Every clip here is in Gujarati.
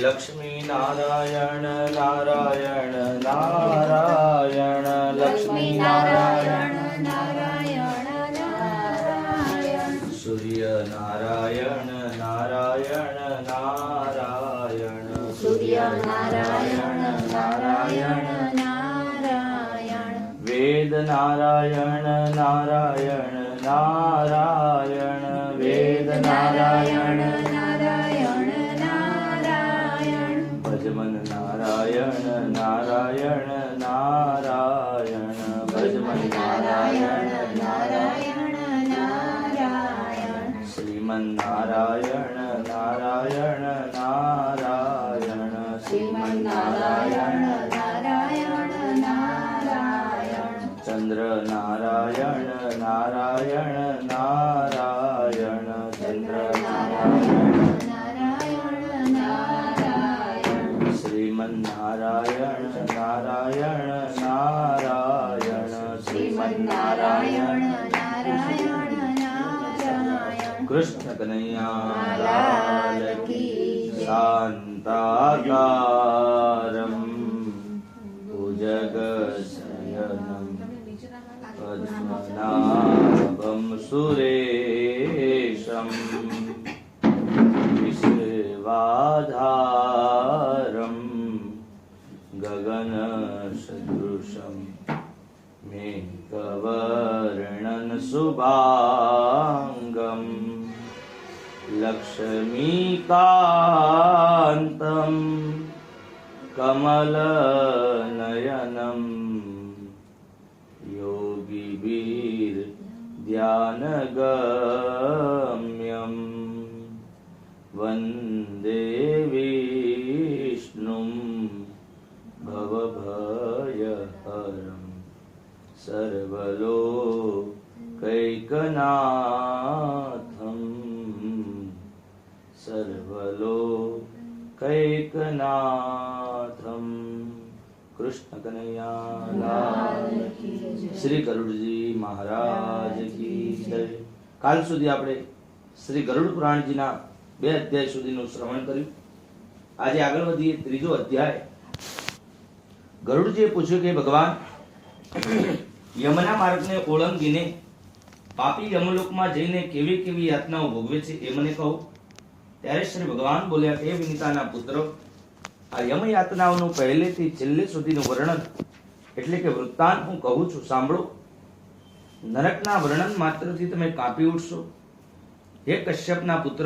લક્ષ્મી નારાયણ નારાયણ નારાયણ લક્ષ્મી નારાયણ નારાયણ નારાયણ સૂર્ય નારાયણ નારાયણ નારાયણ સૂર્ય નારાયણ નારાયણ નારાયણ વેદ નારાયણ નારાયણ નારાયણ વેદ નારાયણ નારાયણ નારાયણ ભજમન નારાયણ નારાયણ નારાયણ ભજમન નારાયણ નારાયણ નારાયણ શ્રીમન નારાયણ નારાયણ નારાયણ શ્રીમન નારાયણ નારાયણ નારાયણ ચંદ્ર નારાયણ નારાયણ નારાયણ ચંદ્ર નારાયણ નારાયણ નારાયણ શ્રીમન નારાયણ નારાયણ નારાયણ શ્રીમન નારાયણ નારાયણ નારાયણ કૃષ્ણ કનૈયા લાલ કી જય. શાંતાકારમ ભુજગશયનમ પદ્મનાભમ સુરેશમ વિશ્વાધારમ ગગનસદૃશમ મેઘવર્ણન શુભાંગમ લક્ષ્મીકાંતમ કમલનયનમ યોગીભીર ધ્યાનગમ્યમ વંદે વિષ્ણું ભવભયહરમ સર્વલોકૈકનાથમ સર્વલોકૈકનાથમ. કૃષ્ણ કનૈયા લાલ કી જય. શ્રી ગરુડજી મહારાજ કી જય. કાલ સુધી આપણે શ્રી ગરુડ પુરાણજીના 2 અધ્યાય સુધીનું શ્રવણ કર્યું. આજે આગળ વધીએ. 3જો અધ્યાય. ગરુડજીએ પૂછ્યું કે ભગવાન, યમના માર્ગને ઓળંગીને પાપી યમલોકમાં જઈને કેવી કેવી યાતનાઓ ભોગવે છે એ મને કહો. ત્યારે શ્રી ભગવાન બોલ્યા કે વિનિતાના પુત્ર, આ યમ યાતનાઓનું પહેલેથી છેલ્લે સુધીનું વર્ણન એટલે કે વૃત્તાંત હું કહું છું, સાંભળો. નરકના વર્ણન માત્રથી તમે કાપી ઉઠશો. હે કશ્યપના પુત્ર,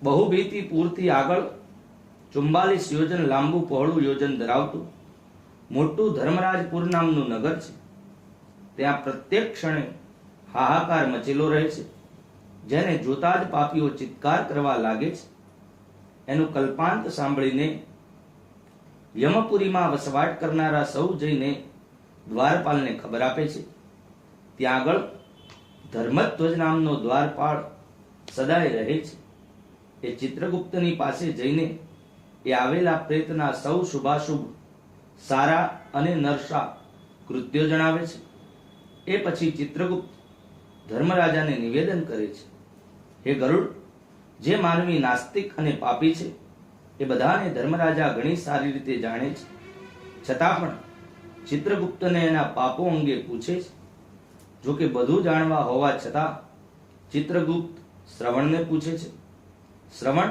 બહુભીતિ પૂરથી આગળ 44 યોજન લાંબુ પહોળું યોજન ધરાવતું મોટું ધર્મરાજપુર નામનું નગર છે. ત્યાં પ્રત્યેક ક્ષણે હાહાકાર મચેલો રહે છે. જેને જોતા જ પાપીઓ ચિત્કાર કરવા લાગે છે. એનું કલ્પાંત સાંભળીને યમપુરીમાં વસવાટ કરનારા સૌ જઈને દ્વારપાલને ખબર આપે છે. ત્યાં આગળ ધર્મધ્વજ નામનો દ્વારપાળ સદાય રહે છે. એ ચિત્રગુપ્તની પાસે જઈને એ આવેલા પ્રેતના સૌ શુભાશુભ સારા અને નરસા કૃત્યો જણાવે છે. એ પછી ચિત્રગુપ્ત ધર્મરાજાને નિવેદન કરે છે, હે ગરુડ, જે માનવી નાસ્તિક અને પાપી છે એ બધાને ધર્મરાજા ઘણી સારી રીતે જાણે છે. છતાં પણ ચિત્રગુપ્તને એના પાપો અંગે પૂછે છે. જો કે બધું જાણવા હોવા છતાં ચિત્રગુપ્ત શ્રવણને પૂછે છે. શ્રવણ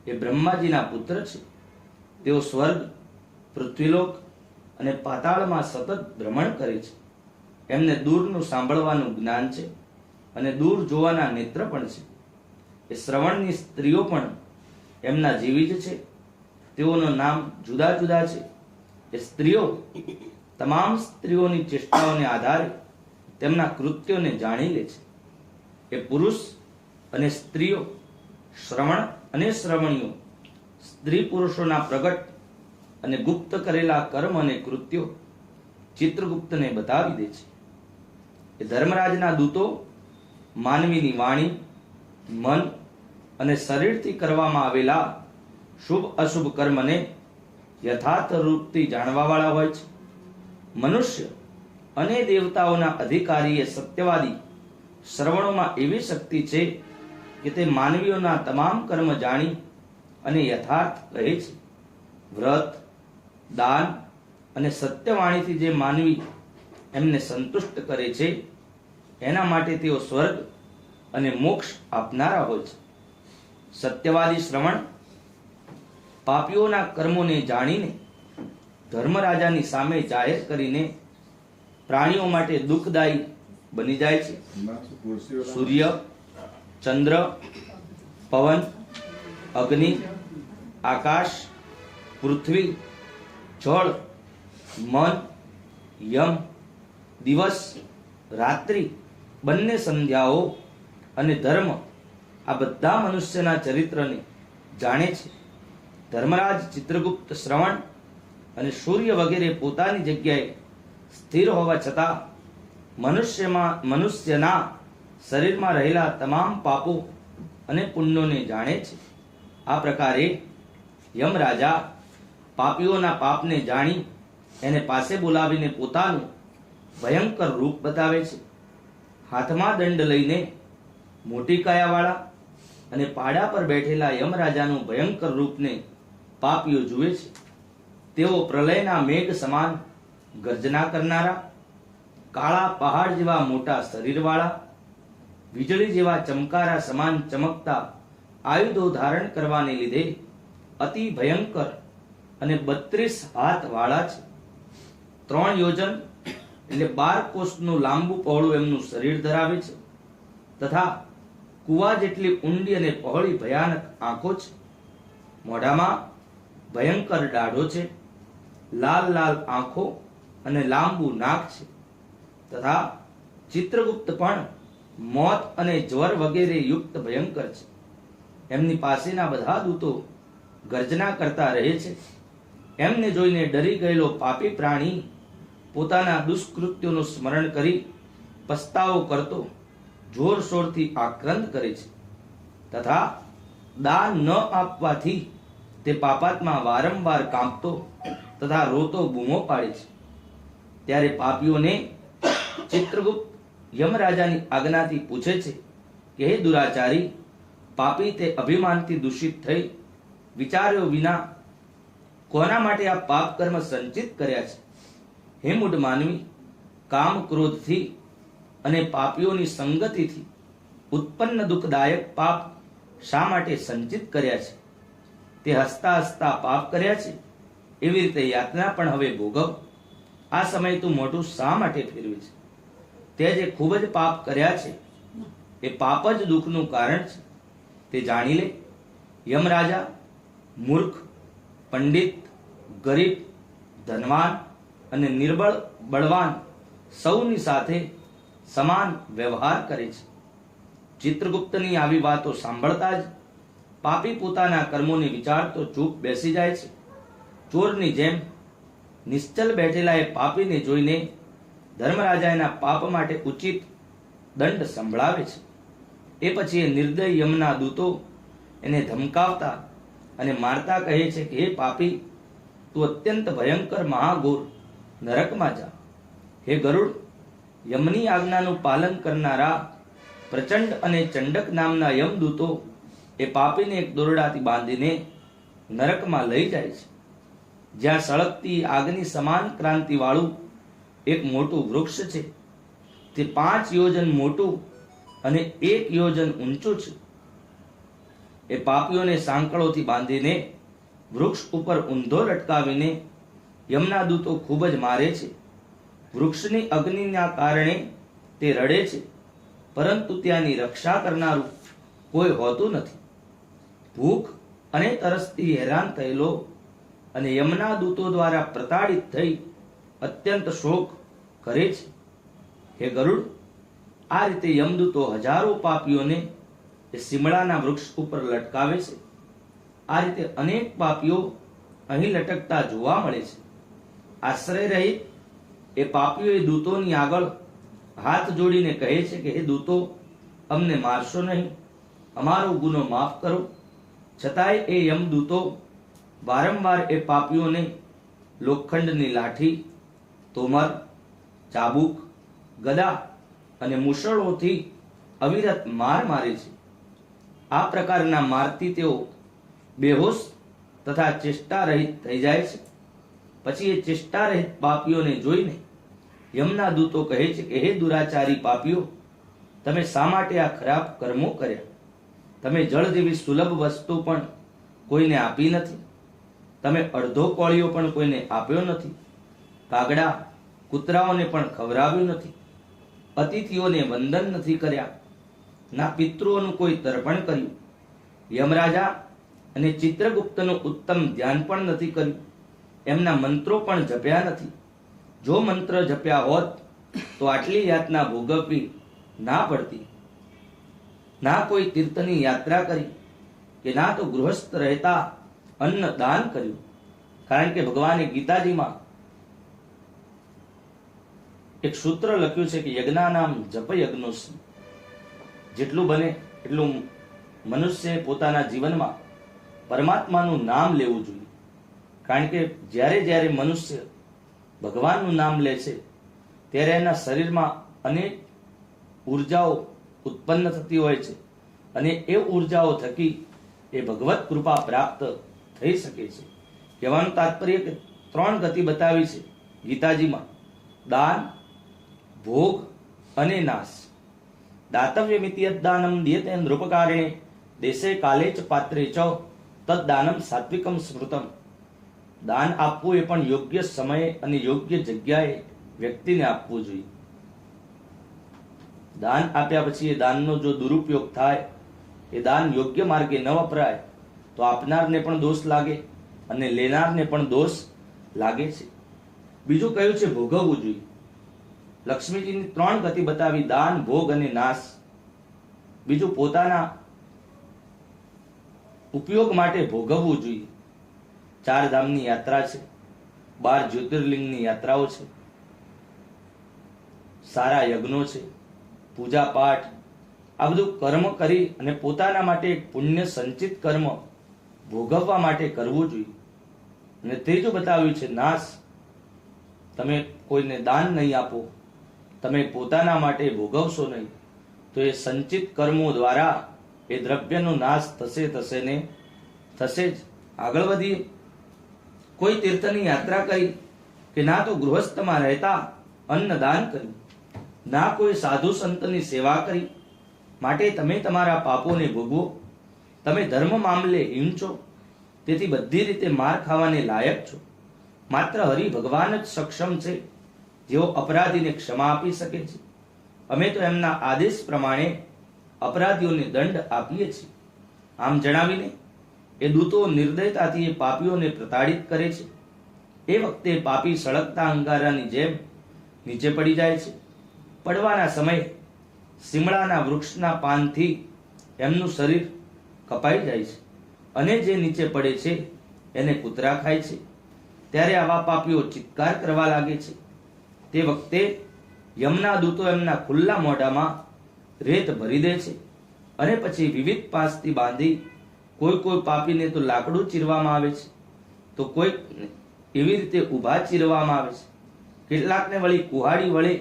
એ બ્રહ્માજીના પુત્ર છે. તેઓ સ્વર્ગ, પૃથ્વીલોક અને પાતાળમાં સતત ભ્રમણ કરે છે. એમને દૂરનું સાંભળવાનું જ્ઞાન છે અને દૂર જોવાના નેત્ર પણ છે. એ શ્રવણની સ્ત્રીઓ પણ એમના જેવી જ છે. તેઓનું નામ જુદા જુદા છે. એ સ્ત્રીઓ તમામ સ્ત્રીઓની ચેષ્ટાઓને આધારે તેમના કૃત્યોને જાણી લે છે. એ પુરુષ અને સ્ત્રીઓ, શ્રવણ અને શ્રવણીઓ સ્ત્રી પુરુષોના પ્રગટ અને ગુપ્ત કરેલા કર્મ અને કૃત્યો ચિત્રગુપ્તને બતાવી દે છે. એ ધર્મરાજના દૂતો માનવીની વાણી, મન અને શરીરથી કરવામાં આવેલા શુભ અશુભ કર્મને યથાર્થ રૂપથી જાણવા વાળા હોય છે. મનુષ્ય અને દેવતાઓના અધિકારી એ સત્યવાદી શ્રવણોમાં એવી શક્તિ છે કે તે માનવીઓના તમામ કર્મ જાણી અને યથાર્થ કહે છે. વ્રત, દાન અને સત્યવાણીથી જે માનવી એમને સંતુષ્ટ કરે છે એના માટે તેઓ સ્વર્ગ અને મોક્ષ આપનારા હોય છે. સત્યવાદી શ્રવણ પાપીઓના કર્મોને જાણીને ધર્મરાજાની સામે જાહેર કરીને પ્રાણીઓ માટે દુઃખદાયી બની જાય છે. સૂર્ય, ચંદ્ર, પવન, અગ્નિ, આકાશ, પૃથ્વી, જળ, મન, યમ, દિવસ, રાત્રિ, બંને સંધ્યાઓ અને ધર્મ આ બધા મનુષ્યના ચરિત્રને જાણે છે. ધર્મરાજ ચિત્રગુપ્ત શ્રવણ અને સૂર્ય વગેરે પોતાની જગ્યાએ સ્થિર હોવા છતાં મનુષ્યના શરીરમાં રહેલા તમામ પાપો અને પુણ્યોને જાણે છે. આ પ્રકારે યમરાજા પાપીઓના પાપને જાણી એને પાસે બોલાવીને પોતાનું ભયંકર રૂપ બતાવે છે. હાથમાં દંડ લઈને મોટી કાયાવાળા અને પાડા પર બેઠેલા યમરાજાનું ભયંકર રૂપને પાપીઓ જુએ છે. તેઓ પ્રલયના મેઘ સમાન ગર્જના કરનારા, કાળા પહાડ જેવા મોટા શરીરવાળા, વીજળી જેવા ચમકારા સમાન ચમકતા આયુધો ધારણ કરવાને લીધે અતિ ભયંકર અને 32 હાથ વાળા છે. 3 યોજન એટલે 12 કોષનું લાંબુ પહોળું એમનું શરીર ધરાવે છે તથા કુવા જેટલી ઊંડી અને પહોળી ભયાનક આંખો છે. મોઢામાં ભયંકર દાઢો છે, લાલ લાલ આંખો અને લાંબુ નાક છે તથા ચિત્રગુપ્ત પણ મોત અને જ્વર વગેરે યુક્ત ભયંકર છે. એમની પાસેના બધા દૂતો ગર્જના કરતા રહે છે. એમને જોઈને ડરી ગયેલો પાપી પ્રાણી પોતાના દુષ્કૃત્યોનું સ્મરણ કરી પસ્તાવો કરતો જોરશોરથી આક્રંદ કરે છે તથા દાન ન આપવાથી તે પાપાત્મા વારંવાર કાંપતો તથા રોતો બૂમો પાડે છે. ત્યારે પાપીઓને ચિત્રગુપ્ત યમરાજાની આજ્ઞાથી પૂછે છે કે હે દુરાચારી, પાપી તે અભિમાનથી દૂષિત થઈ વિચાર્યો વિના કોના માટે આ પાપ કર્મ સંચિત કર્યા છે? હે મૂઢ માનવી, કામ ક્રોધથી અને પાપીઓની સંગતિથી ઉત્પન્ન દુઃખદાયક પાપ શા માટે સંચિત કર્યા છે? તે હસતા હસતા પાપ કર્યા છે એવી રીતે યાતના પણ હવે ભોગવ. આ સમય તું મોઢું શા માટે ફેરવે છે? તે જે ખૂબ જ પાપ કર્યા છે એ પાપ જ દુઃખનું કારણ છે, તે જાણી લે. યમરાજા મૂર્ખ, પંડિત, ગરીબ, ધનવાન અને નિર્બળ, બળવાન સૌની સાથે સમાન વ્યવહાર કરે છે. ચિત્રગુપ્તની આવી વાતો સાંભળતા જ પાપી પોતાના કર્મોને વિચારતો ચૂપ બેસી જાય છે. ચોરની જેમ નિશ્ચલ બેઠેલા એ પાપીને જોઈને ધર્મરાજા એના પાપ માટે ઉચિત દંડ સંભળાવે છે. એ પછી એ નિર્દય યમના દૂતો એને ધમકાવતા અને મારતા કહે છે કે હે પાપી, તું અત્યંત ભયંકર મહાઘોર નરકમાં જા. હે ગરુડ, યમની આજ્ઞાનું પાલન કરનારા પ્રચંડ અને ચંડક નામના યમદૂતો એ પાપીને એક દોરડાથી બાંધીને નરકમાં લઈ જાય છે, જ્યાં સળગતી આગની સમાન ક્રાંતિ વાળું એક મોટું વૃક્ષ છે. તે 5 યોજન મોટું અને 1 યોજન ઊંચું છે. એ પાપીઓને સાંકળોથી બાંધીને વૃક્ષ ઉપર ઊંધો લટકાવીને યમના દૂતો ખૂબ જ મારે છે. વૃક્ષની અગ્નિના કારણે તે રડે છે, પરંતુ ત્યાંની રક્ષા કરનારું કોઈ હોતું નથી. ભૂખ અને તરસથી હેરાન થયેલો અને યમના દૂતો દ્વારા પ્રતાડિત થઈ અત્યંત શોક કરે છે. હે ગરુડ, આ રીતે યમદૂતો હજારો પાપીઓને એ સિમળાના વૃક્ષ ઉપર લટકાવે છે. આ રીતે અનેક પાપીઓ અહીં લટકતા જોવા મળે છે. આશ્રય રહિત એ પાપીઓ એ દૂતોની આગળ હાથ જોડીને કહે છે કે હે દૂતો, અમને મારશો નહીં, અમારો ગુનો માફ કરો. છતાંય એ યમદૂતો વારંવાર એ પાપીઓને લોખંડની લાઠી, તોમર, ચાબુક, ગદા અને મુશળોથી અવિરત માર મારે છે. આ પ્રકારના મારથી તેઓ બેહોશ તથા ચેષ્ટા રહિત થઈ જાય છે. પછી એ ચેષ્ટા રહિત પાપીઓને જોઈને યમના દૂતો કહે છે કે હે દુરાચારી પાપીઓ, તમે શા માટે આ ખરાબ કર્મો કર્યા? તમે જળ જેવી સુલભ વસ્તુ પણ કોઈને આપી નથી, તમે અડધો કોળિયો પણ કોઈને આપ્યો નથી, કાગડા કૂતરાઓને પણ ખવડાવ્યું નથી, અતિથિઓને વંદન નથી કર્યા, ના પિતૃઓનું કોઈ તર્પણ કર્યું, યમરાજા અને ચિત્રગુપ્તનું ઉત્તમ ધ્યાન પણ નથી કર્યું, એમના મંત્રો પણ જપ્યા નથી. જો મંત્ર જપ્યા હોત તો આટલી યાતના ભોગવવી ના પડતી. ના કોઈ તીર્થની યાત્રા કરી કે ના તો ગૃહસ્થ રહેતા અન્ન દાન કર્યું. કારણ કે ભગવાને ગીતાજીમાં એક સૂત્ર લખ્યું છે કે યજ્ઞાનામ જપ યજ્ઞોસ્મિ. જેટલું બને એટલું મનુષ્ય પોતાના જીવનમાં પરમાત્માનું નામ લેવું જોઈએ. કારણ કે જ્યારે જ્યારે મનુષ્ય ભગવાનનું નામ લે છે ત્યારે એના શરીરમાં અનેક ઉર્જાઓ ઉત્પન્ન થતી હોય છે અને એ ઉર્જાઓ થકી એ ભગવત કૃપા પ્રાપ્ત થઈ શકે છે. કહેવાનું તાત્પર્ય કે 3 ગતિ બતાવી છે ગીતાજીમાં: દાન, ભોગ અને નાશ. દાતવ્યમિતિ યદ્દાનમ દીયતે નૃપકારણે દેશે કાલે ચ પાત્રે ચ તદ્દાનમ સાત્વિકમ સ્મૃતમ. દાન આપવું એ પણ યોગ્ય સમયે અને યોગ્ય જગ્યાએ વ્યક્તિને આપવું જોઈએ. દાન આપ્યા પછી એ દાનનો જો દુરુપયોગ થાય, એ દાન યોગ્ય માર્ગે ન વપરાય તો આપનારને પણ દોષ લાગે અને લેનારને પણ દોષ લાગે છે. બીજું કયું છે ભોગવવું જોઈએ. લક્ષ્મીજીની 3 ગતિ બતાવી: દાન, ભોગ અને નાશ. બીજું પોતાના ઉપયોગ માટે ભોગવવું જોઈએ. 4 ધામની યાત્રા છે, 12 જ્યોતિર્લિંગની યાત્રાઓ છે, સારા યજ્ઞો છે, પૂજા પાઠ, આ બધું કર્મ કરી અને પોતાના માટે એક પુણ્ય સંચિત કર્મ ભોગવવા માટે કરવું જોઈએ. અને ત્રીજું બતાવ્યું છે નાશ. તમે કોઈને દાન નહીં આપો, તમે પોતાના માટે ભોગવશો નહીં, તો એ સંચિત કર્મો દ્વારા એ દ્રવ્યનો નાશ થશે ને થશે જ. આગળ વધીએ. કોઈ તીર્થની યાત્રા કરી કે ના તો ગૃહસ્થમાં રહેતા અન્ન દાન કર્યું, ના કોઈ સાધુ સંતની સેવા કરી, માટે તમે તમારા પાપોને ભોગવો. તમે ધર્મ મામલે હીન છો, તેથી બધી રીતે માર ખાવાને લાયક છો. માત્ર હરિ ભગવાન જ સક્ષમ છે જેઓ અપરાધીને ક્ષમા આપી શકે છે. અમે તો એમના આદેશ પ્રમાણે અપરાધીઓને દંડ આપીએ છીએ. આમ જણાવીને એ દૂતો નિર્દયતાથી એ પાપીઓને પ્રતાડિત કરે છે. એ વખતે પાપી સળગતા અંગારાની જેમ નીચે પડી જાય છે. પડવાના સમયે સીમડાના વૃક્ષના પાનથી એમનું શરીર કપાઈ જાય છે અને જે નીચે પડે છે એને કૂતરા ખાય છે. ત્યારે આવા પાપીઓ ચિત્કાર કરવા લાગે છે. તે વખતે યમના દૂતો એમના ખુલ્લા મોઢામાં રેત ભરી દે છે અને પછી વિવિધ પાસથી બાંધી કોઈ પાપીને તો લાકડું ચીરવામાં આવે છે, તો કોઈ એવી રીતે ઊભા ચીરવામાં આવે છે. કેટલાકને વળી કુહાડી વડે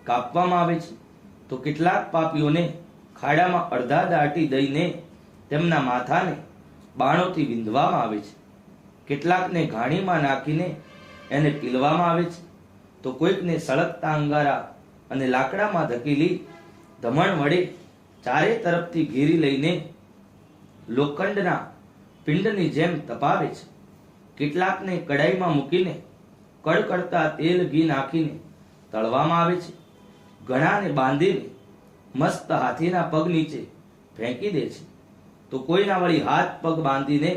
કાપવામાં આવે છે, તો કેટલાક પાપીઓને ખાડામાં અડધા દાટી દઈને તેમના માથાને બાણોથી વિંધવામાં આવે છે. કેટલાકને ઘાણીમાં નાખીને એને પીલવામાં આવે છે, તો કોઈકને સળગતા અંગારા અને લાકડામાં ધકેલી ધમણ વડે ચારે તરફથી ઘેરી લઈને લોખંડના પિંડની જેમ તપાવે છે. કેટલાકને કડાઈમાં મૂકીને કડકડતા તેલ ઘી નાખીને તળવામાં આવે છે. ઘણાને બાંધીને મસ્ત હાથીના પગ નીચે ફેંકી દે છે, તો કોઈના વળી હાથ પગ બાંધીને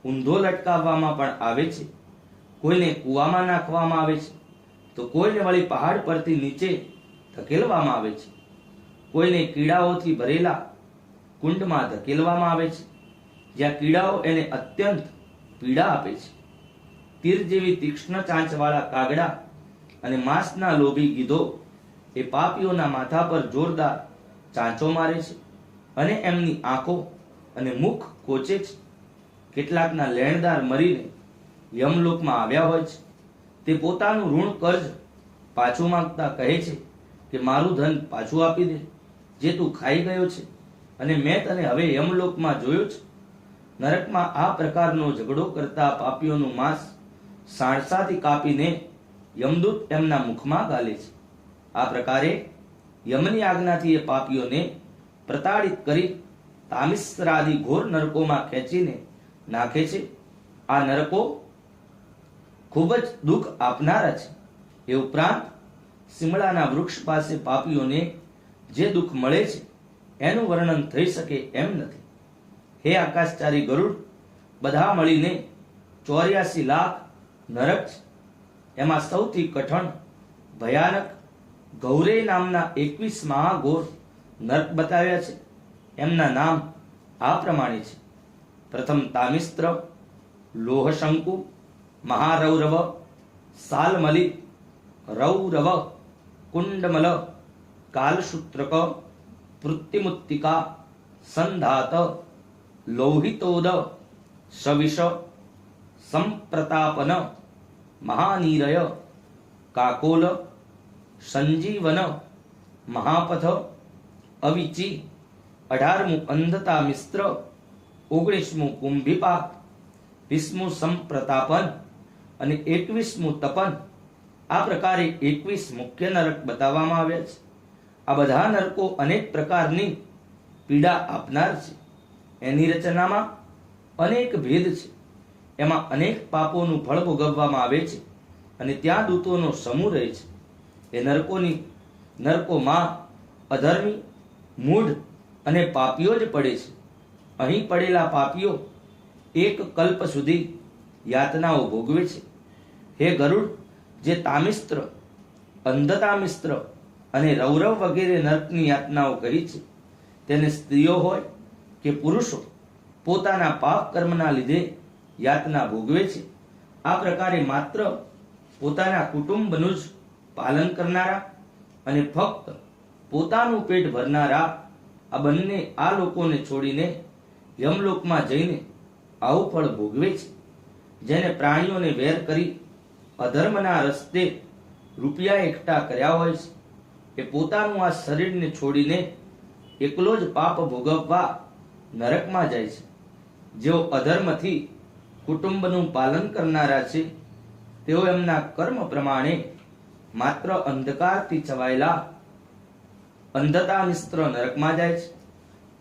ઊંધો લટકાવવામાં પણ આવે છે. કોઈને કૂવામાં નાખવામાં આવે છે, તો કોઈને વળી પહાડ પરથી નીચે ધકેલવામાં આવે છે. કોઈને કીડાઓથી ભરેલા કુંડમાં ધકેલવામાં આવે છે, જ્યાં કીડાઓ એને અત્યંત પીડા આપે છે. તીર જેવી તીક્ષ્ણ ચાંચવાળા કાગડા અને માંસના લોભી ગીધો એ પાપીઓના માથા પર જોરદાર ચાંચો મારે છે અને એમની આંખો અને મુખ કોચે છે. કેટલાકના લેણદાર મરીને યમલોકમાં આવ્યા હોય છે. તે પોતાનું ઋણ કર્જ પાછું માંગતા કહે છે કે મારું ધન પાછું આપી દે, જે તું ખાઈ ગયો છે અને મેં તને હવે યમલોકમાં જોયો છે. નરકમાં આ પ્રકારનો ઝઘડો કરતા પાપીઓનું માંસ સાણસાથી કાપીને યમદૂત એમના મુખમાં ગાલે છે. આ પ્રકારે યમની આજ્ઞાથી એ પાપીઓને પ્રતાડિત કરી તામિશ્રાદિ ઘોર નરકોમાં ખેંચીને નાખે છે. આ નરકો ખૂબ જ દુઃખ આપનારા છે. એ ઉપરાંત સિમળાના વૃક્ષ પાસે પાપીઓને જે દુઃખ મળે છે એનું વર્ણન થઈ શકે એમ નથી. હે આકાશચારી ગરુડ, બધા મળીને 84 લાખ નરક છે. એમાં સૌથી કઠણ ભયાનક ગૌરે નામના 21 મહાઘોર નરક બતાવ્યા છે. એમના નામ આ પ્રમાણે છે. પ્રથમ તામિસ્ત્ર, લોહશંકુ, મહારૌરવ, સાલમલી, રૌરવ, કુંડમલ, કાલસૂત્રક, પૃત્તિમુત્તિકા, સંધાત, લોહિતોદ, સવિષ, સંપ્રતાપન, મહાનીરય, કાકોલ, સંજીવન, મહાપથ, અવિચિ, 18મું અંધતા મિશ્ર, 19મું કુંભીપાક, 20મું સંપ્રતાપન અને 21મું તપન. આ પ્રકારે 21 મુખ્ય નરક બતાવવામાં આવ્યા છે. આ બધા નરકો અનેક પ્રકારની પીડા આપનાર છે. એની રચનામાં અનેક ભેદ છે. એમાં અનેક પાપોનું ફળ ભોગવવામાં આવે છે અને ત્યાં દૂતોનો સમૂહ રહે છે. એ નરકોમાં અધર્મી, મૂઢ અને પાપીઓ જ પડે છે. અહીં પડેલા પાપીઓ એક કલ્પ સુધી યાતનાઓ ભોગવે છે. હે ગરુડ, જે તામિસ્ત્ર, અંધતામિસ્ત્ર અને રૌરવ વગેરે નરકની યાતનાઓ કહી છે, તેને સ્ત્રીઓ હોય કે પુરુષો પોતાના પાપ કર્મના લીધે યાતના ભોગવે છે. આ પ્રકારે માત્ર પોતાના કુટુંબનું જ પાલન કરનારા અને ફક્ત પોતાનું પેટ ભરનારા આ બંને આ લોકોને છોડીને યમલોકમાં જઈને આવું ફળ ભોગવે છે. જેને પ્રાણીઓને વેર કરી અધર્મના રસ્તે રૂપિયા એકઠા કર્યા હોય છે, એ પોતાનું આ શરીરને છોડીને એકલો જ પાપ ભોગવવા નરકમાં જાય છે. જેઓ અધર્મથી કુટુંબનું પાલન કરનારા છે, તેઓ એમના કર્મ પ્રમાણે માત્ર અંધકારથી છવાયેલા અંધતા મિશ્ર નરકમાં જાય છે.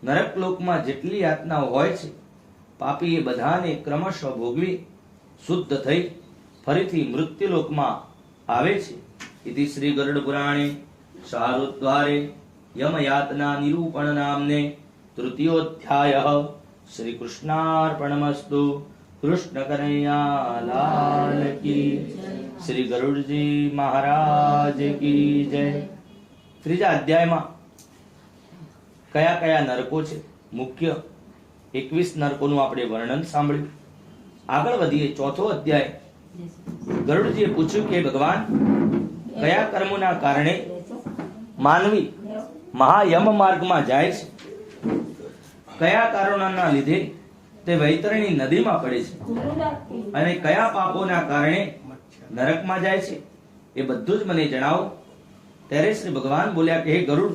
નરક લોકમાં જેટલી યાતનાઓ હોય છે, પાપી એ બધાને ક્રમશઃ ભોગવી શુદ્ધ થઈ ફરીથી મૃત્યુલોકમાં આવે છે. ઇતિ શ્રી ગરુડ પુરાણે શારુદ્વારે યમયાતના નિરૂપણ નામને તૃતીયોધ્યાય. શ્રી કૃષ્ણાર્પણમસ્તુ. કૃષ્ણ કનૈયા લાલ કી, શ્રી ગરુડજી મહારાજ કી જય. ત્રીજા અધ્યાયમાં કયા કયા નરકો છે, મુખ્ય 21 નરકોનું આપણે વર્ણન સાંભળ્યું. આગળ વધીએ. ચોથો અધ્યાય. ગરુડજીએ પૂછ્યું કે ભગવાન, કયા કર્મોના કારણે માનવી મહાયમ માર્ગમાં જાય છે? કયા કારણોના લીધે તે વૈતરણી નદીમાં પડે છે? અને કયા પાપોના કારણે નરકમાં જાય છે? એ બધું જ મને જણાવો. ત્યારે શ્રી ભગવાન બોલ્યા કે હે ગરુડ,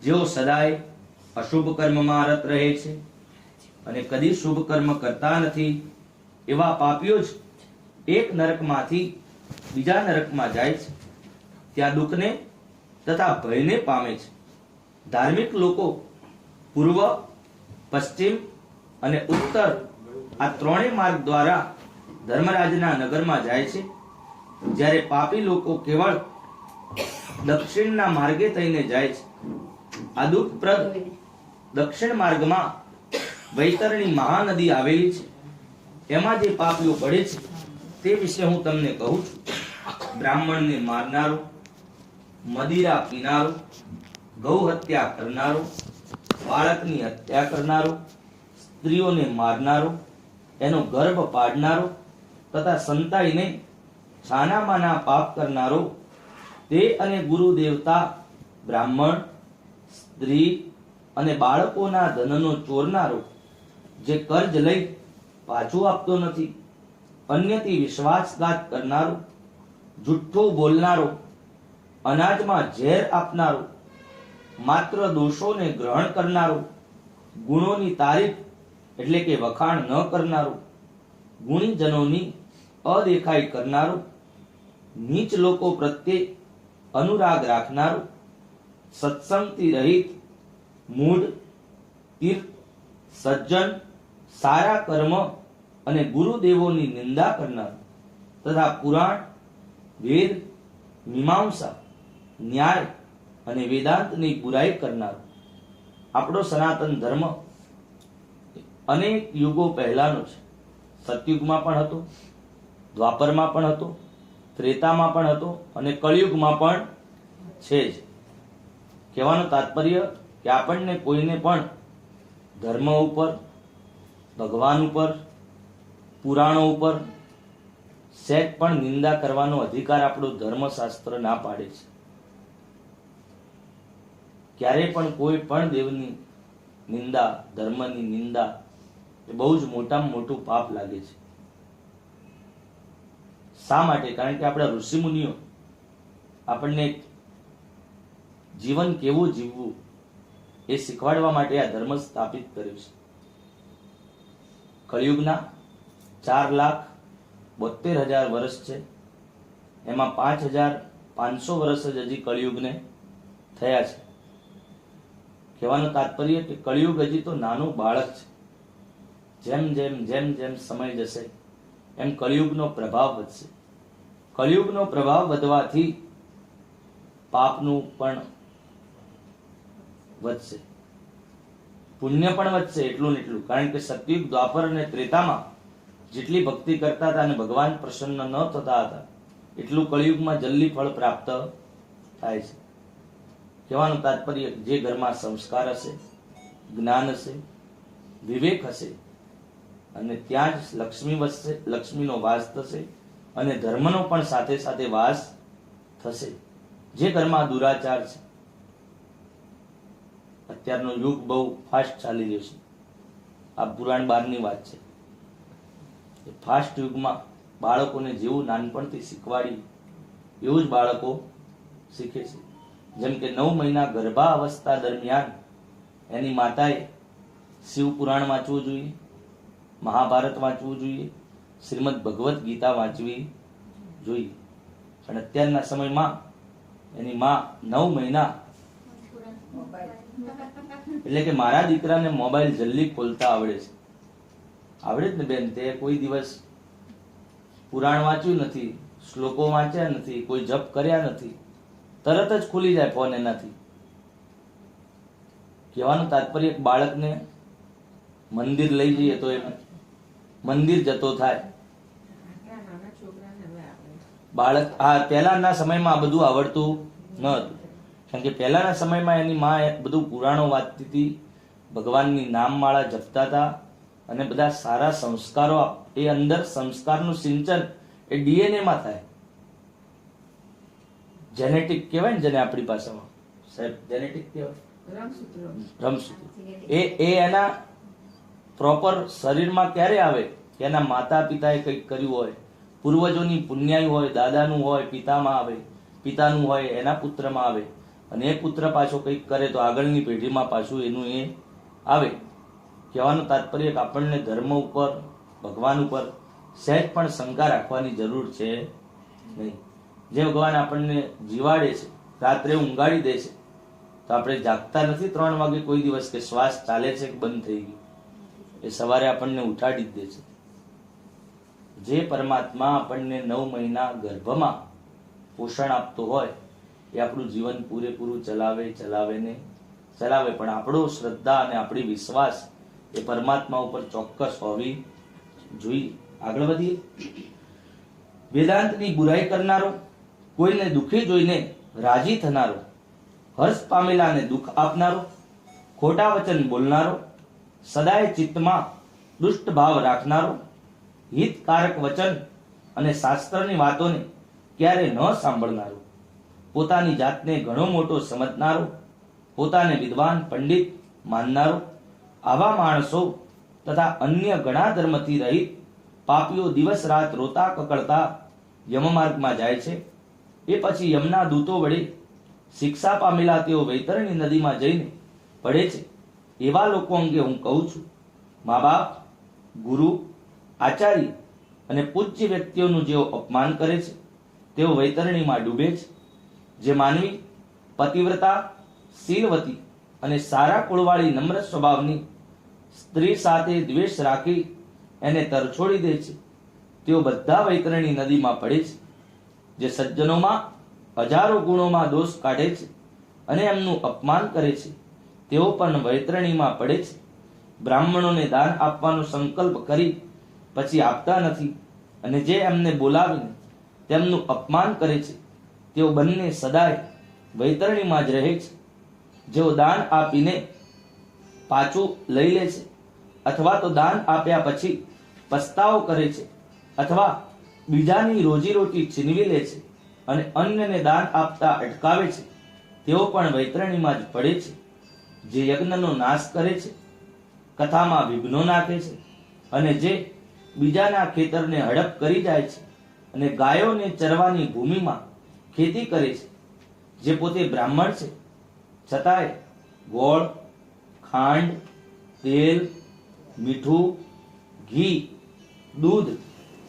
જેઓ સદાય અશુભ કર્મમાં રત રહે છે અને કદી શુભ કર્મ કરતા નથી, એવા પાપીઓ જ એક નરકમાંથી બીજા નરકમાં જાય છે. ત્યાં દુઃખને તથા ભયને પામે છે. ધાર્મિક લોકો પૂર્વ, પશ્ચિમ અને ઉત્તર આ ત્રણેય માર્ગ દ્વારા ધર્મરાજના નગરમાં જાય છે, જ્યારે પાપી લોકો કેવળ દક્ષિણના માર્ગે થઈને જાય છે. આ દુઃખપ્રદ દક્ષિણ માર્ગમાં વૈતરણી મહાનદી આવેલી છે. એમાં જે પાપીઓ પડે છે તે વિશે હું તમને કહું છું. બ્રાહ્મણને મારનારો, મદિરા પીનારો, ગૌ હત્યા કરનારો, બાળકની હત્યા કરનારો, સ્ત્રીઓને મારનારો, એનો ગર્ભ પાડનારો તથા સંતાઈને છાનામાના પાપ કરનારો, તે અને ગુરુ દેવતા, બ્રાહ્મણ, સ્ત્રી અને બાળકોના ધનનો ચોરનારો, જે કર્જ લઈ પાછું આપતો નથી, અન્યથી વિશ્વાસઘાત કરનારો, જુઠ્ઠું બોલનારો, અનાજમાં ઝેર આપનારો, માત્ર દોષોને ગ્રહણ કરનારો, ગુણોની તારીફ એટલે કે વખાણ ન કરનારું, ગુણીજનોની અદેખાઈ કરનારું, નીચ લોકો પ્રત્યે અનુરાગ રાખનારું, સત્સંગથી રહિત, મૂઢ, તીર્થ, સજ્જન, સારા કર્મ અને ગુરુદેવોની નિંદા કરનારું તથા પુરાણ, વેદ, મીમાંસા, ન્યાય અને વેદાંતની બુરાઈ કરનારું. આપણો સનાતન ધર્મ અનેક યુગો પહેલાનો છે. સતયુગમાં પણ હતો, દ્વાપરમાં પણ હતો, ત્રેતામાં પણ હતો અને કળિયુગમાં પણ છે જ. કહેવાનું તાત્પર્ય કે આપણને કોઈને પણ ધર્મ ઉપર, ભગવાન ઉપર, પુરાણો ઉપર સહેજ પણ નિંદા કરવાનો અધિકાર આપણું ધર્મશાસ્ત્ર ના પાડે છે. ક્યારે પણ કોઈ પણ દેવની નિંદા, ધર્મની નિંદા એ બહુ જ મોટામાં મોટું પાપ લાગે છે. શા માટે? કારણ કે આપણા ઋષિમુનિઓ આપણને જીવન કેવું જીવવું એ શીખવાડવા માટે આ ધર્મ સ્થાપિત કર્યું છે. કળિયુગના 4,72,000 વર્ષ છે. એમાં 5,500 વર્ષ જ હજી કળિયુગને થયા છે. કહેવાનું તાત્પર્ય કે કળિયુગ હજી તો નાનું બાળક છે. જેમ જેમ જેમ જેમ સમય જશે એમ કળિયુગનો પ્રભાવ વધશે. કળિયુગનો પ્રભાવ વધવાથી પાપનું પણ વધશે, પુણ્ય પણ વધશે એટલું ને એટલું. કારણ કે સતયુગ, દ્વાપર અને ત્રેતામાં જેટલી ભક્તિ કરતા હતા અને ભગવાન પ્રસન્ન ન થતા હતા એટલું કળિયુગમાં જલ્દી ફળ પ્રાપ્ત થાય છે. કહેવાનું તાત્પર્ય જે ઘરમાં સંસ્કાર હશે, જ્ઞાન હશે, વિવેક હશે અને ત્યાં જ લક્ષ્મી વસશે, લક્ષ્મીનો વાસ થશે અને ધર્મનો પણ સાથે સાથે વાસ થશે. જે ઘરમાં દુરાચાર છે, અત્યારનો યુગ બહુ ફાસ્ટ ચાલી રહ્યો છે. આ પુરાણ 12ની વાત છે. ફાસ્ટ યુગમાં બાળકોને જેવું નાનપણથી શીખવાડી એવું જ બાળકો શીખે છે. જેમ કે 9 મહિના ગર્ભાવસ્થા દરમિયાન એની માતાએ શિવ પુરાણ વાંચવું જોઈએ, મહાભારત વાંચવું જોઈએ, શ્રીમદ ભગવદ્ ગીતા વાંચવી જોઈએ. પણ અત્યારના સમયમાં એની માં 9 મહિના એટલે કે મારા દીકરાને મોબાઈલ જલ્દી ખોલતા આવડે છે. આવડે જ ને બેન, તે કોઈ દિવસ પુરાણ વાંચ્યું નથી, શ્લોકો વાંચ્યા નથી, કોઈ જપ કર્યા નથી, તરત જ ખુલી જાય ફોન એનાથી. કહેવાનું તાત્પર્ય બાળકને મંદિર લઈ જઈએ તો એ મંદિર જતો થાય. બાળક પહેલાના સમયમાં આ બધું આવડતું ન હતું. કારણ કે પહેલાના સમયમાં એની માં બધું પુરાણો વાંચતી હતી, ભગવાનની નામમાળા જપતા હતા અને બધા સારા સંસ્કારો. એ અંદર સંસ્કારનું સિંચન એ DNA માં થાય. જેનેટિક કહેવાય ને જેને આપણી ભાષામાં સાહેબ જેનેટિક કહેવાય, રમસૂત્ર. એ એના પ્રોપર શરીરમાં ક્યારે આવે કે એના માતા પિતાએ કંઈક કર્યું હોય, પૂર્વજોની પુણ્યાઈ હોય, દાદાનું હોય પિતામાં આવે, પિતાનું હોય એના પુત્રમાં આવે અને એ પુત્ર પાછો કંઈક કરે તો આગળની પેઢીમાં પાછું એનું એ આવે. કહેવાનું તાત્પર્ય કે આપણને ધર્મ ઉપર, ભગવાન ઉપર સહેજ પણ શંકા રાખવાની જરૂર છે નહીં. જે ભગવાન આપણને જીવાડે છે, રાત્રે ઊંઘાડી દે છે, તો આપણે જાગતા નથી 3 વાગે કોઈ દિવસ કે શ્વાસ ચાલે છે કે બંધ થઈ ગયો. એ સવારે આપણને ઉઠાડી જ દે છે. જે પરમાત્મા આપણને 9 મહિના ગર્ભમાં પોષણ આપતો હોય એ આપણું જીવન પૂરેપૂરું ચલાવે પણ આપણો શ્રદ્ધા અને આપણી વિશ્વાસ એ પરમાત્મા ઉપર ચોક્કસ હોવી જોઈએ. આગળ વધીએ. વેદાંતની બુરાઈ કરનારો, કોઈને દુઃખી જોઈને રાજી થનારો, હર્ષ પામેલાને દુઃખ આપનારો, ખોટા વચન બોલનારો, સદાય ચિત્તમાં દુષ્ટ ભાવ રાખનારો, હિતકારક વચન અને શાસ્ત્રની વાતોને ક્યારે ન સાંભળનારો, પોતાની જાતને ઘણો મોટો સમજનારો, પોતાને વિદ્વાન પંડિત માનનારો, આવા માણસો તથા અન્ય ઘણા ધર્મથી રહિત પાપીઓ દિવસ રાત રોતા કકળતા યમમાર્ગમાં જાય છે. એ પછી યમના દૂતો વડે શિક્ષા પામેલા તેઓ વૈતરણી નદીમાં જઈને પડે છે. એવા લોકો અંગે હું કહું છું, મા બાપ, ગુરુ, આચાર્ય અને પૂજ્ય વ્યક્તિઓનું જેઓ અપમાન કરે છે તેઓ વૈતરણીમાં ડૂબે છે. જે માનવી પતિવ્રતા, શીલવતી અને સારા કુળવાળી નમ્ર સ્વભાવની સ્ત્રી સાથે દ્વેષ રાખી એને તરછોડી દે છે તેઓ બધા વૈતરણી નદીમાં પડે છે. જે સજ્જનોમાં હજારો ગુણોમાં દોષ કાઢે છે અને એમનું અપમાન કરે છે તેઓ પણ વૈતરણીમાં પડે છે. બ્રાહ્મણોને દાન આપવાનો સંકલ્પ કરી પછી આપતા નથી અને જે એમને બોલાવીને તેમનું અપમાન કરે છે તેઓ બંને સદાય વૈતરણીમાં જ રહે છે. જેઓ દાન આપીને પાછું લઈ લે છે અથવા તો દાન આપ્યા પછી પસ્તાવો કરે છે અથવા બીજાની રોજીરોટી છીનવી લે છે અને અન્યને દાન આપતા અટકાવે છે તેઓ પણ વૈતરણીમાં જ પડે છે. જે યજ્ઞનો નાશ કરે છે, કથામાં વિઘ્નો નાખે છે અને જે બીજાના ખેતરને હડપ કરી જાય છે અને ગાયોને ચરવાની ભૂમિમાં ખેતી કરે છે, જે પોતે બ્રાહ્મણ છે છતાંય ગોળ, ખાંડ, તેલ, મીઠું, ઘી, દૂધ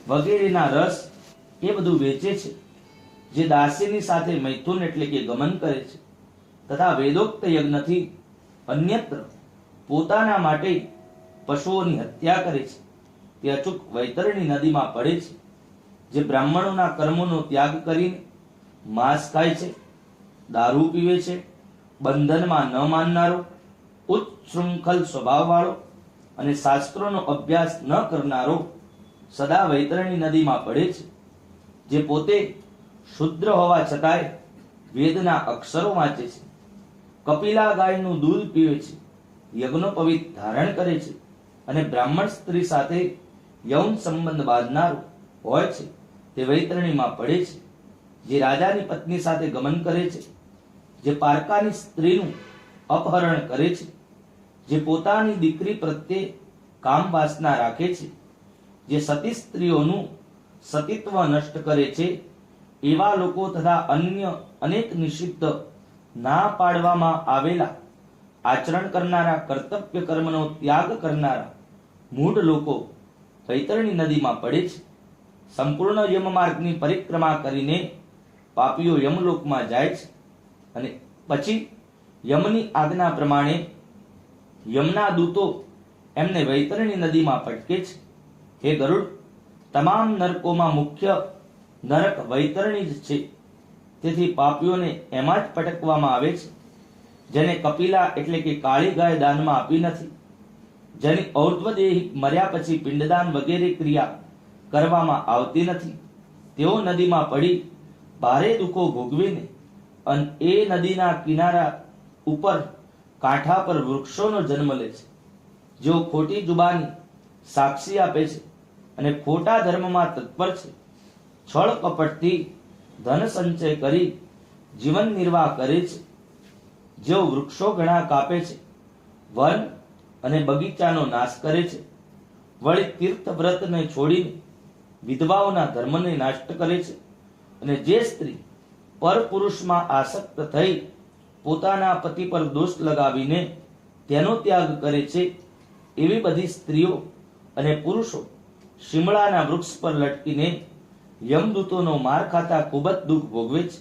વગેરેના રસ એ બધું વેચે છે. જે દાસીની સાથે મૈથુન એટલે કે ગમન કરે છે તથા વેદોક્ત યજ્ઞથી અન્યત્ર પોતાના માટે પશુઓની હત્યા કરે છે તે અચૂક વૈતરણી નદીમાં પડે છે. જે બ્રાહ્મણોના કર્મોનો ત્યાગ કરીને માંસ ખાય છે, દારૂ પીવે છે, બંધનમાં ન માનનારો, ઉચ્ચ શૃંખલ સ્વભાવવાળો અને શાસ્ત્રોનો અભ્યાસ ન કરનારો સદા વૈતરણી નદીમાં પડે છે. જે પોતે શુદ્ર હોવા છતાંય વેદના અક્ષરો વાંચે છે, કપિલા ગાયનું દૂધ પીવે છે, યજ્ઞોપવિત ધારણ કરે છે અને બ્રાહ્મણ સ્ત્રી સાથે યૌન સંબંધ બાંધનારો હોય છે તે વૈતરણીમાં પડે છે. જે રાજાની પત્ની સાથે ગમન કરે છે, જે પારકાની સ્ત્રીનું અપહરણ કરે છે, જે પોતાની દીકરી પ્રત્યે કામ વાસના રાખે છે, જે સતી સ્ત્રીઓનું સતીત્વ નષ્ટ કરે છે એવા લોકો તથા અન્ય અનેક નિષિદ્ધ ના પાડવામાં આવેલા આચરણ કરનારા, કર્તવ્ય કર્મનો ત્યાગ કરનારા મૂઢ લોકો વૈતરણી નદીમાં પડે છે. સંપૂર્ણ યમ માર્ગની પરિક્રમા કરીને પાપીઓ યમલોકમાં જાય છે અને પછી યમની આજ્ઞા પ્રમાણે યમના દૂતો એમને વૈતરણી નદીમાં પટકે છે. હે ગરુડ, તમામ નરકોમાં મુખ્ય નરક વૈતરણી જ છે, તેથી પાપીઓને એમાં જ પટકવામાં આવે છે. જેને કપિલા એટલે કે કાળી ગાય દાનમાં આપી નથી, જેની ઔર્ધ્વદેહી મર્યા પછી પિંડદાન વગેરે ક્રિયા કરવામાં આવતી નથી, તેઓ નદીમાં પડી ભારે દુઃખો ભોગવીને અને એ નદીના કિનારા ઉપર કાંઠા પર વૃક્ષોનો જન્મ લે છે. જેઓ ખોટી જુબાની સાક્ષી આપે છે અને ખોટા ધર્મમાં તત્પર છે, છળ કપટથી ધન સંચય કરી જીવન નિર્વાહ કરે છે, જેઓ વૃક્ષો ઘણા કાપે છે, વન અને બગીચાનો નાશ કરે છે, વળી તીર્થ વ્રતને છોડીને વિધવાઓના ધર્મને નાશ કરે છે, અને જે સ્ત્રી પરપુરુષમાં આસક્ત થઈ પોતાના પતિ પર દોષ લગાવીને તેનો ત્યાગ કરે છે, એવી બધી સ્ત્રીઓ અને પુરુષો શિમળાના વૃક્ષ પર લટકીને યમદૂતોનો માર ખાતા ખૂબ જ દુઃખ ભોગવે છે.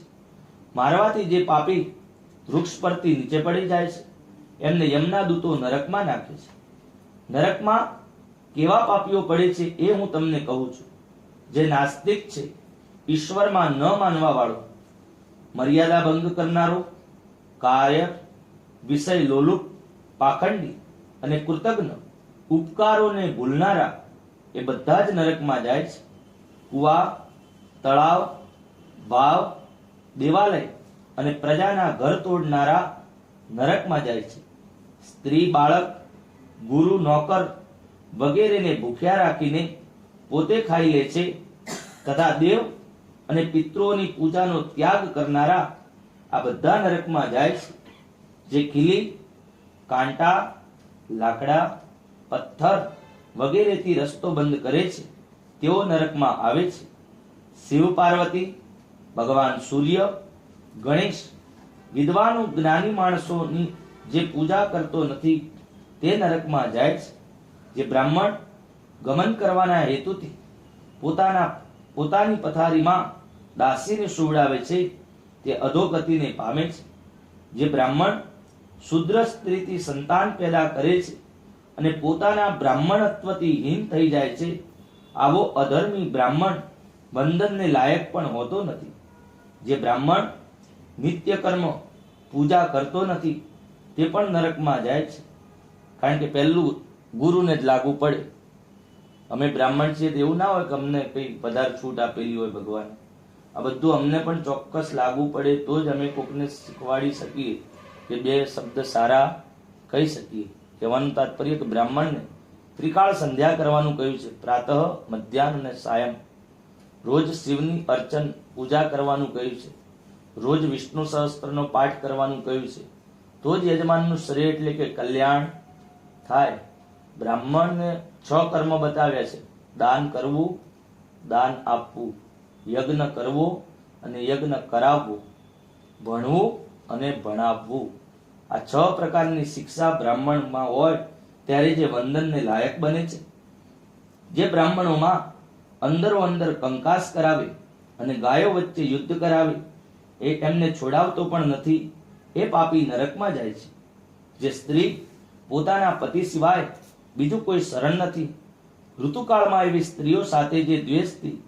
મારવાથી જે પાપી વૃક્ષ પરથી નીચે પડી જાય છે એમને યમના દૂતો નરકમાં નાખે છે. નરકમાં કેવા પાપીઓ પડે છે એ હું તમને કહું છું. જે નાસ્તિક છે, ઈશ્વરમાં ન માનવા વાળો, મર્યાદા ભંગ કરનારો, કાયર, વિષય લોલુપ, પાખંડી અને કૃતજ્ઞ, ઉપકારોને ભૂલનારા એ બધા જ નરકમાં જાય છે. કુવા, તળાવ, વાવ, દેવાલય અને પ્રજાના ઘર તોડનારા નરકમાં જાય છે. સ્ત્રી, બાળક, ગુરુ, નોકર વગેરેને ભૂખ્યા રાખીને પોતે ખાઈ લે છે તથા દેવ અને પિતૃઓની પૂજાનો ત્યાગ કરનારા આ બધા નરકમાં જાય છે. જે ખીલી, કાંટા, લાકડા, પથ્થર વગેરેથી રસ્તો બંધ કરે છે તેઓ નરકમાં આવે છે. શિવ પાર્વતી, ભગવાન સૂર્ય, ગણેશ, વિદ્વાનો જ્ઞાની માણસોની જે પૂજા કરતો નથી તે નરકમાં જાય છે. જે બ્રાહ્મણ ગમન કરવાના હેતુથી પોતાની પથારીમાં દાસીને સુવડાવે છે તે અધોગતિને પામે છે. જે બ્રાહ્મણ શુદ્ર સ્ત્રીથી સંતાન પેદા કરે છે અને પોતાના બ્રાહ્મણત્વથી હીન થઈ જાય છે, આવો અધર્મી બ્રાહ્મણ બંધનને લાયક પણ હોતો નથી. જે બ્રાહ્મણ નિત્ય કર્મ પૂજા કરતો નથી તે પણ નરકમાં જાય છે. કારણ કે પહેલું ગુરુને જ લાગુ પડે. અમે બ્રાહ્મણ છીએ એવું ના હોય કે અમને કઈ વધારે છૂટ આપેલી હોય ભગવાન. આ બધું અમને પણ ચોક્કસ લાગુ પડે તો જ અમે કોકને શીખવાડી શકીએ કે બે શબ્દ સારા કહી શકીએ. કહેવાનું તાત્પર્ય કે બ્રાહ્મણને ત્રિકાળ સંધ્યા કરવાનું કહ્યું છે, પ્રાતઃ, મધ્યાહન અને સાયં. રોજ શિવની અર્ચન પૂજા કરવાનું કહ્યું છે, રોજ વિષ્ણુ સહસ્ત્રનો પાઠ કરવાનું કહ્યું છે. તો જ યજમાનનું શ્રેય એટલે કે કલ્યાણ થાય. બ્રાહ્મણને 6 કર્મ બતાવ્યા છે: દાન કરવું, દાન આપવું, યજ્ઞ કરવો અને યજ્ઞ કરાવવો, ભણવું અને ભણાવવું. આ 6 પ્રકારની શિક્ષા બ્રાહ્મણમાં હોય ત્યારે જે વંદનને લાયક બને છે. જે બ્રાહ્મણોમાં અંદરો અંદર કંકાસ કરાવે અને ગાયો વચ્ચે યુદ્ધ કરાવે એ એમને છોડાવતો પણ નથી, એ પાપી નરકમાં જાય છે. જે સ્ત્રી પોતાના પતિ સિવાય બીજું કોઈ શરણ નથી, ઋતુકાળમાં એવી સ્ત્રીઓ સાથે જે દ્વેષથી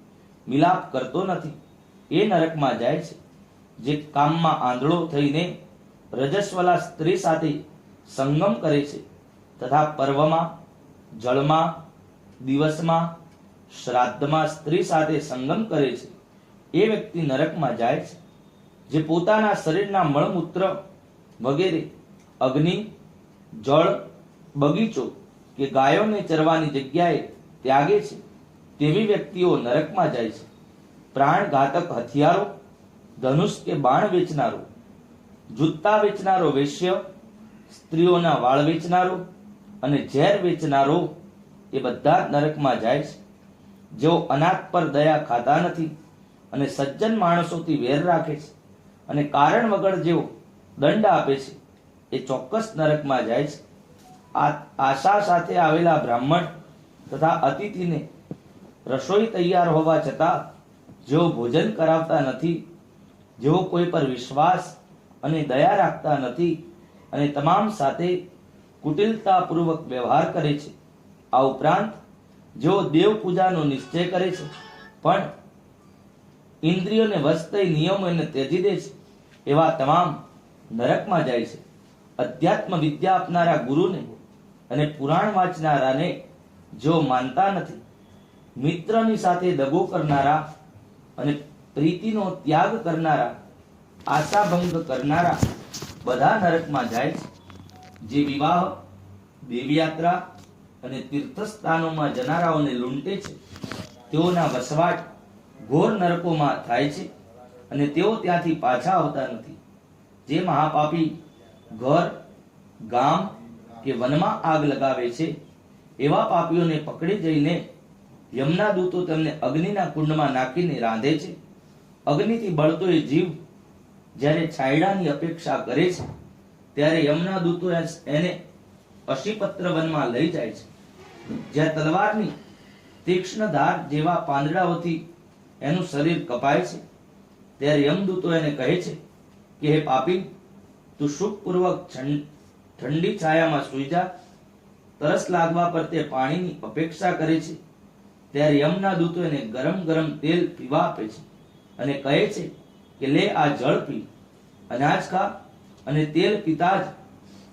મિલાપ કરતો નથી, એ નરકમાં જાય છે. જે કામમાં આંધળો થઈને રજસ્વલા સ્ત્રી સાથે સંગમ કરે છે તથા પર્વમાં, જળમાં, દિવસમાં, શ્રાદ્ધમાં સ્ત્રી સાથે સંગમ કરે છે, એ વ્યક્તિ નરકમાં જાય છે. જે પોતાના શરીરના મળમૂત્ર વગેરે અગ્નિ, જળ, બગીચો કે ગાયોને ચરવાની જગ્યાએ ત્યાગે છે તેવી વ્યક્તિઓ નરકમાં જાય છે. પ્રાણઘાતક હથિયારો, ધનુષ કે બાણ વેચનારો, જૂતા વેચનારો વેશ્ય, સ્ત્રીઓના વાળ વેચનારો અને ઝેર વેચનારો એ બધા નરકમાં જાય છે. જેઓ અનાથ પર દયા ખાતા નથી અને સજ્જન માણસોથી વેર રાખે છે અને કારણ વગર જેઓ દંડ આપે છે એ ચોક્કસ નરકમાં જાય છે. આશા સાથે આવેલા બ્રાહ્મણ તથા અતિથિને રસોઈ તૈયાર હોવા છતાં જેઓ ભોજન કરાવતા નથી, જેઓ કોઈ પર વિશ્વાસ અને દયા રાખતા નથી અને તમામ સાથે કુટિલતાપૂર્વક વ્યવહાર કરે છે, આ ઉપરાંત જેઓ દેવ પૂજાનો નિશ્ચય કરે છે પણ ઇન્દ્રિયોને વશ થઈ નિયમોને ત્યજી દે છે, એવા તમામ નરકમાં જાય છે. અધ્યાત્મ વિદ્યા આપનારા ગુરુને અને પુરાણ વાંચનારાને જેઓ માનતા નથી, મિત્રની સાથે દગો કરનારા અને પ્રીતિનો ત્યાગ કરનારા, આશાભંગ કરનારા બધા નરકમાં જાય છે. જે વિવાહ, દેવયાત્રા અને તીર્થસ્થાનોમાં જનારાઓને લૂંટે છે તેઓના વસવાટ ઘોર નરકોમાં થાય છે અને તેઓ ત્યાંથી પાછા આવતા નથી. જે મહાપાપી ઘર, ગામ કે વનમાં આગ લગાવે છે એવા પાપીઓને પકડી જઈને યમના દૂતો તેમને અગ્નિના કુંડમાં નાખીને રાંધે છે. અગ્નિથી બળતો એ જીવ જ્યારે છાયડાની અપેક્ષા કરે છે ત્યારે યમના દૂતો એને અશીપત્ર વનમાં લઈ જાય છે, જ્યાં તલવારની તીક્ષ્ણ ધાર જેવા પાંદડાઓથી એનું શરીર કપાય છે. ત્યારે યમદૂતો એને કહે છે કે હે પાપી, તું સુખપૂર્વક ઠંડી છાયામાં સૂઈ જા. તરસ લાગવા પર તે પાણીની અપેક્ષા કરે છે. ત્યારે યમના દૂતો એને ગરમ ગરમ તેલ પીવા આપે છે અને કહે છે કે લે આ જળ પી, અનાજ ખા. અને તેલ પીતા જ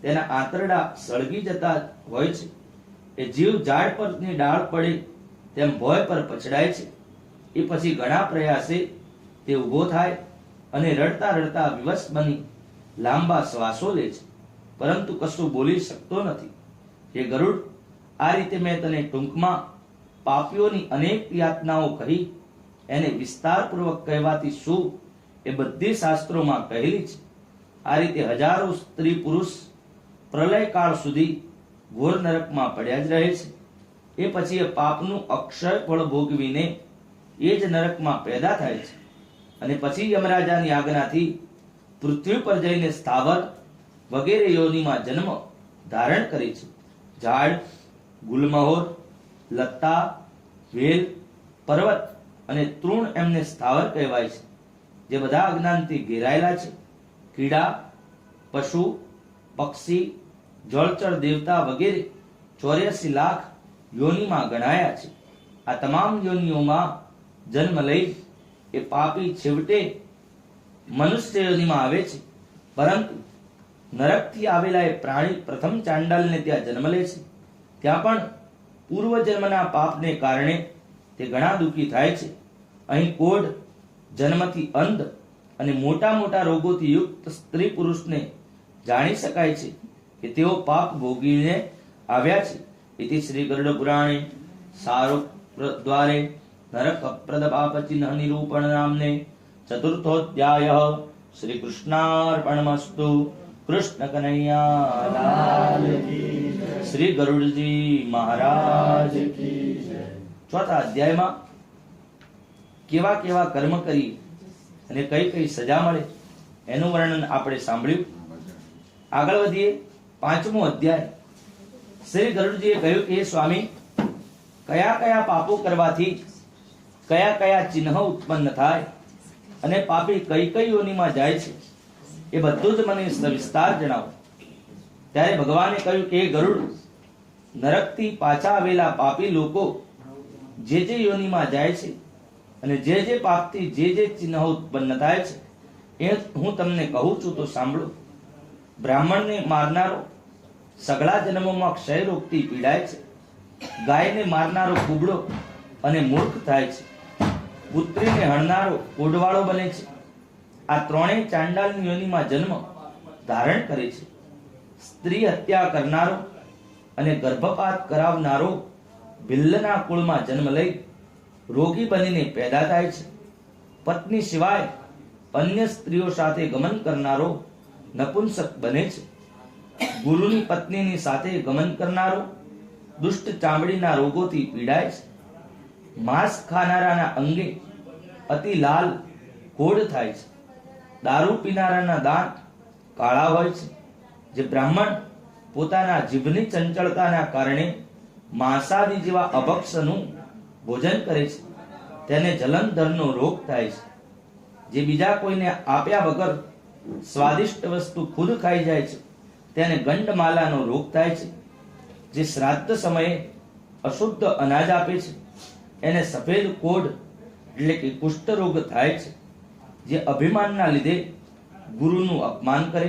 તેના આંતરડા સળગી જતા હોય છે. એ જીવ ઝાડ પરની ડાળ પડે તેમ ભોય પર પછડાય છે. એ પછી ઘણા પ્રયાસે તે ઊભો થાય અને રડતા રડતા વિવશ બની લાંબા શ્વાસો લે છે, પરંતુ કશું બોલી શકતો નથી. હે ગરુડ, આ રીતે મેં તને ટૂંકમાં પાપીઓની અનેક યાતનાઓ કહી. એને વિસ્તારપૂર્વક કહેવાતી શું એ બધી શાસ્ત્રોમાં કહેલી છે. આ રીતે હજારો સ્ત્રી પુરુષ પ્રલયકાળ સુધી ઘોર નરકમાં પડ્યા જ રહે છે. એ પછી એ પાપનું અક્ષય ફળ ભોગવીને એ જ નરકમાં પેદા થાય છે અને પછી યમરાજાની આજ્ઞાથી પૃથ્વી પર જઈને સ્થાવર વગેરે યોનિમાં જન્મ ધારણ કરે છે. ઝાડ, ગુલમહોર, લતા, વેલ, પર્વત અને તૃણ એમને સ્થાવર કહેવાય છે, જે બધા અજ્ઞાનથી ઘેરાયેલા છે. કીડા, પશુ, પક્ષી, જળચર દેવતા વગેરે 84 લાખ યોનિમાં ગણાયા છે. આ તમામ યોનિઓમાં જન્મ લઈ એ પાપી છેવટે મનુષ્ય યોનિમાં આવે છે. પરંતુ નરકથી આવેલા એ પ્રાણી પ્રથમ ચાંડાલને ત્યાં જન્મ લે છે. ત્યાં પણ પૂર્વ જન્મના પાપને કારણે તે ઘણા દુઃખી થાય છે. અહીં કોઢ, જન્મથી અંધ અને મોટા મોટા રોગોથી યુક્ત સ્ત્રી પુરુષને જાણી શકાય છે કે તેઓ પાપ ભોગીને આવ્યા છે. ઇતિ શ્રી ગરુડ પુરાણે સારોગ દ્વારે નરક પ્રદ પાપ ચિહ્ન નિરૂપણ નામને ચતુર્થોધ્યાય. શ્રી કૃષ્ણાર્પણમસ્તુ. કૃષ્ણ કનૈયા લાલ કી જય. શ્રી ગરુડજી મહારાજ કી જય. ચોથા અધ્યાયમાં કેવા કેવા કર્મ કરી અને કઈ કઈ સજા મળે એનું વર્ણન આપણે સાંભળ્યું. આગળ વધીએ. 5મો અધ્યાય. શ્રી ગરુડજીએ કહ્યું કે સ્વામી, કયા કયા પાપો કરવાથી કયા કયા ચિહ્ન ઉત્પન્ન થાય અને પાપી કઈ કઈ યોનિમાં જાય છે એ બધું જ મને સવિસ્તાર જણાવો. ત્યારે ભગવાને કહ્યું કે ગરુડ, નરકથી પાછા આવેલા પાપી લોકો જે જે યોનિમાં જાય છે અને જે જે પાપથી જે ચિહ્ન ઉત્પન્ન થાય છે એ હું તમને કહું છું તો સાંભળો. બ્રાહ્મણને મારનારો સગળા જન્મોમાં ક્ષય રોગથી પીડાય છે. ગાયને મારનારો કુબડો અને મૂર્ખ થાય છે. પુત્રીને હણનારો કોઢવાળો બને છે. આ ત્રણેય ચાંડાલની યોનિમાં જન્મ ધારણ કરે છે. સ્ત્રી હત્યા કરનારો અને ગર્ભપાત કરાવનારો ભિલ્લના કુળમાં જન્મ લઈ રોગી બનીને પેદા થાય છે. પત્ની સિવાય અન્ય સ્ત્રીઓ સાથે ગમન કરનારો નપુંસક બને છે. ગુરુની પત્નીની સાથે ગમન કરનારો દુષ્ટ ચામડીના રોગોથી પીડાય છે. માંસ ખાનારાના અંગે અતિ લાલ કોઢ થાય છે. દારૂ પીનારાના દાંત કાળા હોય છે. જે બ્રાહ્મણ પોતાના જીભની ચંચળતાના કારણે માંસાદી જેવા અભક્ષનું ભોજન કરે છે તેને જલંધરનો રોગ થાય છે. જે બીજા કોઈને આપ્યા વગર સ્વાદિષ્ટ વસ્તુ ખુદ ખાઈ જાય છે તેને ગંડમાલાનો રોગ થાય છે. જે શ્રાદ્ધ સમયે અશુદ્ધ અનાજ આપે છે એને સફેદ કોઢ એટલે કે કુષ્ઠ રોગ થાય છે. જે અભિમાનના લીધે ગુરુનું અપમાન કરે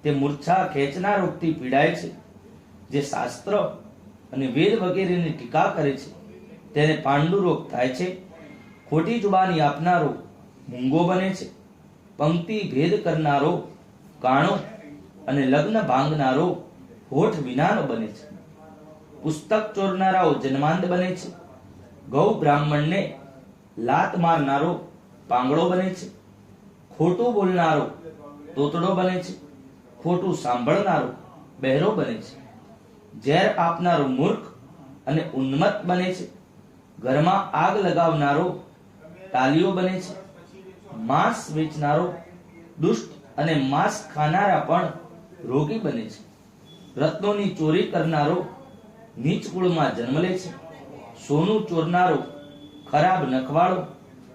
તે મૂર્છા ખેંચના રોગથી પીડાય છે. જે શાસ્ત્ર અને વેદ વગેરેની ટીકા કરે છે તેને પાંડુ રોગ થાય છે. ખોટી જુબાની આપનારો મૂંગો બને છે. પંક્તિ ભેદ કરનારો કાણો અને લગ્ન ભાંગનારો હોઠ વિનાનો બને છે. પુસ્તક ચોરનારાઓ જન્માંધ બને છે. ગૌ બ્રાહ્મણને લાત મારનારો પાંગડો બને છે. ખોટું બોલનારો તોતડો બને છે. ખોટું સાંભળનારો બહેરો બને છે. ઝેર આપનારો મૂર્ખ અને ઉન્મત્ત બને છે. ઘરમાં આગ લગાવનારો ટાલીઓ બને છે. માંસ વેચનારો દુષ્ટ અને માંસ ખાનારા પણ રોગી બને છે. રત્નોની ચોરી કરનારો નીચ કુળમાં જન્મ લે છે. સોનું ચોરનારો ખરાબ નખવાળો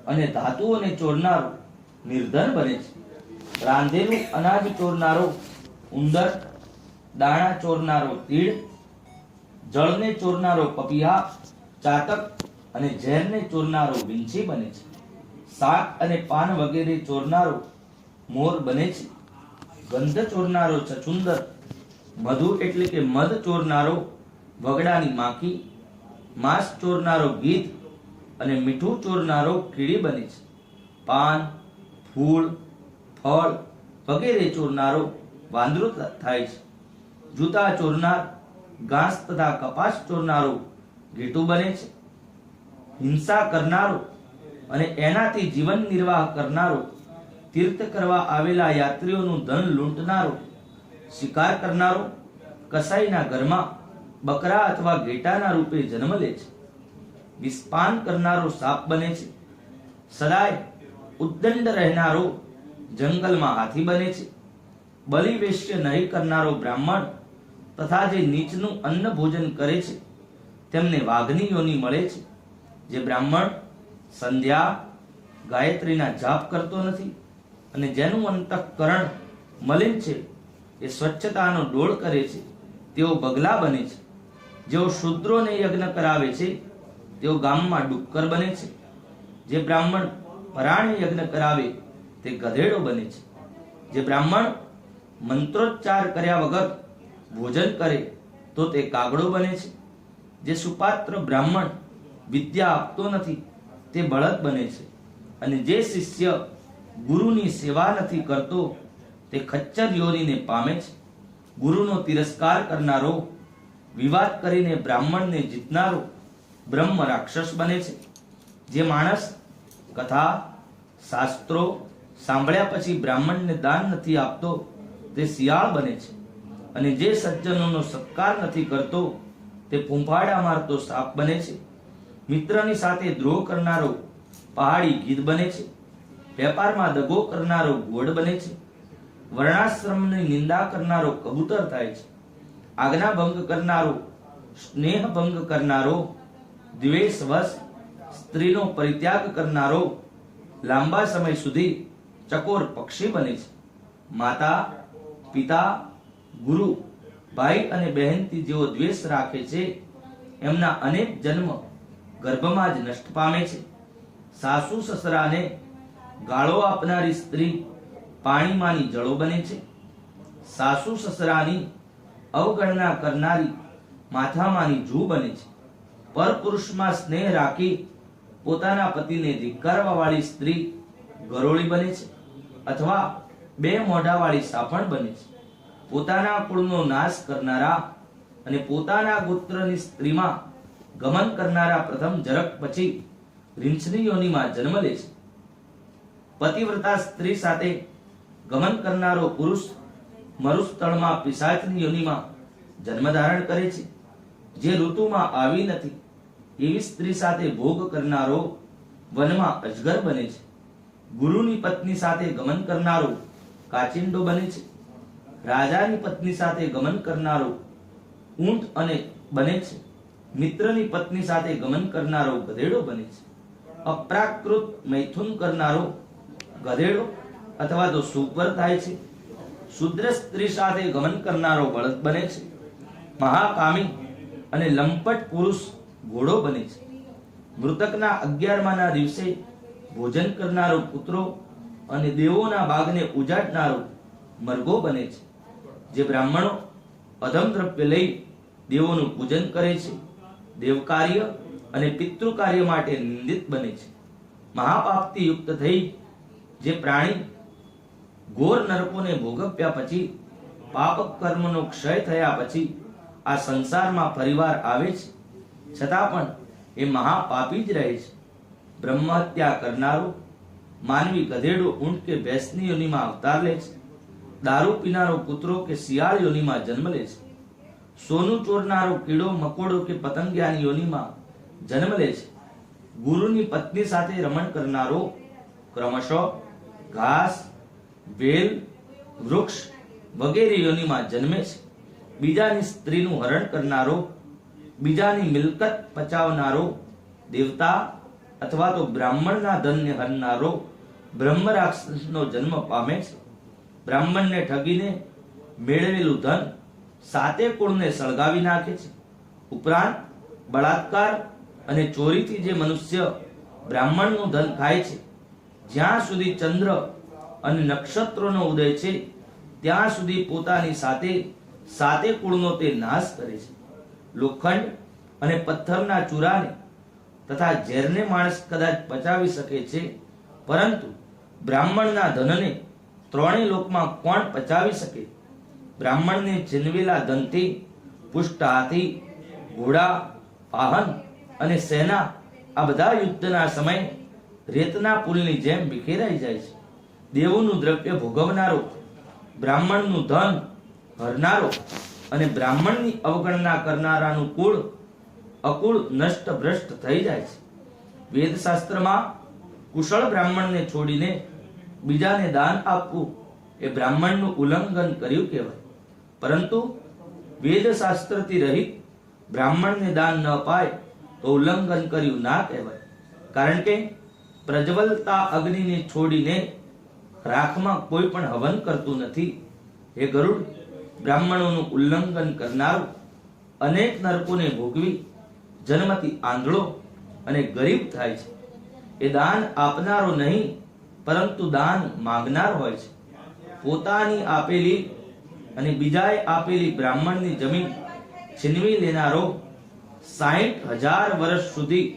અને ધાતુઓને ચોરનારો નિર્ધન બને છે. રાંધેલું અનાજ ચોરનારો ઉંદર, દાણા ચોરનારો તીડ, જળને ચોરનારો પપીહા, ચાતક અને ઝેરને ચોરનારો વિંછી બને છે. શાક અને પાન વગેરે ચોરનારો મોર બને છે. ગંધ ચોરનારો છછુંદર, મધુ એટલે કે મધ ચોરનારો વગડાની માખી, માંસ ચોરનારો ગીધ અને મીઠું ચોરનારો કીડી બને છે. પાન, ફૂલ, ફળ વગેરે ચોરનારો વાંદરો થાય છે. જૂતા ચોરનાર, ઘાસ તથા કપાસ ચોરનારો ઘેટું બને છે. હિંસા કરનારો અને એનાથી જીવન નિર્વાહ કરનારો, તીર્થ કરવા આવેલા યાત્રીઓનું ધન લૂંટનારો, શિકાર કરનારો કસાઈના ઘરમાં બકરા અથવા ઘેટાના રૂપે જન્મ લે છે. વિસ્પાન કરનારો સાપ બને છે. સદાય ઉદ્દંડ રહેનારો જંગલમાં હાથી બને છે. બલિવેશ્ય નહીં કરનારો બ્રાહ્મણ તથા જે નીચનું અન્ન ભોજન કરે છે તેમને વાઘની યોની મળે છે. જે બ્રાહ્મણ સંધ્યા ગાયત્રીના જાપ કરતો નથી અને જેનું અંતઃકરણ મલિન છે, એ સ્વચ્છતાનો ડોળ કરે છે, તેઓ બગલા બને છે. જેઓ શૂદ્રોને યજ્ઞ કરાવે છે તેઓ ગામમાં ડુક્કર બને છે. જે બ્રાહ્મણ પરાણે યજ્ઞ કરાવે તે ગધેડો બને છે. જે બ્રાહ્મણ મંત્રોચ્ચાર કર્યા વગર ભોજન કરે તો તે કાગડો બને છે. જે સુપાત્ર બ્રાહ્મણ વિદ્યા આપતો નથી તે બળદ બને છે. અને જે શિષ્ય ગુરુની સેવા નથી કરતો તે ખચ્ચર યોનીને પામે છે. ગુરુનો તિરસ્કાર કરનારો, વિવાદ કરીને બ્રાહ્મણને જીતનારો બ્રહ્મ રાક્ષસ બને છે. જે માણસ કથા શાસ્ત્રો સાંભળ્યા પછી બ્રાહ્મણને દાન નથી આપતો તે શિયાળ બને છે. અને જે સજ્જનોનો સત્કાર નથી કરતો તે ફૂંફાડા મારતો સાપ બને છે. મિત્રની સાથે દ્રોહ કરનારો પહાડી ગીધ બને છે. વેપારમાં દગો કરનારો ઘોડ બને છે. વર્ણાશ્રમની નિંદા કરનારો કબૂતર થાય છે. આજ્ઞા ભંગ કરનારો, સ્નેહ ભંગ કરનારો, દ્વેષવશ સ્ત્રીનો પરિત્યાગ કરનારો લાંબા સમય સુધી ચકોર પક્ષી બને છે. માતા, પિતા, ગુરુ, ભાઈ અને બહેનથી જેઓ દ્વેષ રાખે છે એમના અનેક જન્મ ગર્ભમાં જ નષ્ટ પામે છે. સાસુ સસરાને ગાળો આપનારી સ્ત્રી પાણીમાંની જળો બને છે. સાસુ સસરાની અવગણના કરનારી માથામાંની જૂ બને છે. પરપુરુષમાં સ્નેહ રાખી પોતાના પતિને ધિક્કારવા વાળી સ્ત્રી ગરોળી બને છે અથવા બે મોઢાવાળી સાપણ બને છે. પોતાના કુળનો નાશ કરનારા અને પોતાના ગોત્રની સ્ત્રીમાં ગમન કરનારા પ્રથમ જરક પછી રીંછની યોનિમાં જન્મ લે છે. પતિવ્રતા સ્ત્રી સાથે ગમન કરનારો પુરુષ મરુસ્થળમાં પિશાચની યોનિમાં જન્મ ધારણ કરે છે. જે ઋતુમાં આવી નથી એવી સ્ત્રી સાથે ભોગ કરનારો વનમાં અજગર બને છે. ગુરુની પત્ની સાથે ગમન કરનારો કાચિંડો બને છે. રાજાની પત્ની સાથે ગમન કરનારો ઊંટ અને બને છે. મિત્રની પત્ની સાથે ગમન કરનારો ગધેડો બને છે. અપ્રાકૃત મૈથુન કરનારો ગધેડો અથવા તો સુપર થાય છે. શુદ્ર સ્ત્રી સાથે ગમન કરનારો બળદ બને છે. મહાકામી અને લંપટ પુરુષ ઘોડો બને છે. મૃતકના 11માના દિવસે ભોજન કરનારો કૂતરો અને દેવોના બાગને ઉજાડનારો મરઘો બને છે. જે બ્રાહ્મણો અધમ દ્રવ્ય લઈ દેવોનું પૂજન કરે છે, દેવકાર્ય અને પિતૃકાર્ય માટે નિંદિત બને છે. મહાપાપથી યુક્ત થઈ જે પ્રાણી ઘોર નરકોને ભોગવ્યા પછી પાપ કર્મનો ક્ષય થયા પછી આ સંસારમાં ફરીવાર આવે છે, છતાં પણ એ મહાપાપી જ રહે છે. બ્રહ્મ હત્યા કરનારો માનવી ગધેડો, ઊંટ કે ભેંસની યોનિમાં અવતાર લે છે. દારૂ પીનારો કૂતરો કે શિયાળ યોનિમાં જન્મ લે છે. સોનું ચોરનારો કીડો, મકોડો કે પતંગિયાની યોનિમાં જન્મ લે છે. ગુરુની પત્ની સાથે રમણ કરનારો ક્રમશઃ ઘાસ, વેલ, વૃક્ષ વગેરે યોનિમાં જન્મે છે. બીજાની સ્ત્રીનું હરણ કરનારો, બીજાની મિલકત પચાવનારો દેવતા અથવા તો બ્રાહ્મણના ધનને હરનારો બ્રહ્મ રાક્ષસનો જન્મ પામે છે. બ્રાહ્મણને ઠગીને મેળવેલું ધન સાતે કુળને સળગાવી નાખે છે. ઉપરાંત બળાત્કાર અને ચોરીથી જે મનુષ્ય બ્રાહ્મણનું ધન ખાય છે, જ્યાં સુધી ચંદ્ર અને નક્ષત્રોનો ઉદય છે ત્યાં સુધી પોતાની સાથે સાતે કુળનો તે નાશ કરે છે. લોખંડ અને પથ્થરના ચૂરાને તથા ઝેરને માણસ કદાચ પચાવી શકે છે, પરંતુ બ્રાહ્મણના ધનને ત્રણેય લોકમાં કોણ પચાવી શકે? બ્રાહ્મણને જન્મેલા ધનથી પુષ્ટ હાથી, ઘોડા, વાહન અને સેના આ બધા યુદ્ધના સમયે રેતના પુલની જેમ વિખેરાઈ જાય છે. દેવોનું દ્રવ્ય ભોગવનારો, બ્રાહ્મણનું ધન હરનારો અને બ્રાહ્મણની અવગણના કરનારાનું કુળ અકુળ નષ્ટ ભ્રષ્ટ થઈ જાય છે. વેદશાસ્ત્રમાં કુશળ બ્રાહ્મણને છોડીને બીજાને દાન આપવું એ બ્રાહ્મણનું ઉલ્લંઘન કર્યું કહેવાય. પરંતુ વેદ શાસ્ત્રથી રહિત બ્રાહ્મણને દાન ન અપાય તો ઉલ્લંઘન કર્યું ના કહેવાય. કારણ કે પ્રજ્વલતા અગ્નિને છોડીને રાખમાં કોઈ પણ હવન કરતું નથી. હે ગરુડ, બ્રાહ્મણોનું ઉલ્લંઘન કરનારું અનેક નરકોને ભોગવી જન્મથી આંધળો અને ગરીબ થાય છે. એ દાન આપનારો નહીં પરંતુ દાન માંગનાર હોય છે. પોતાની આપેલી અને બીજાએ આપેલી બ્રાહ્મણની જમીન છીનવી લેનારો 60,000 વર્ષ સુધી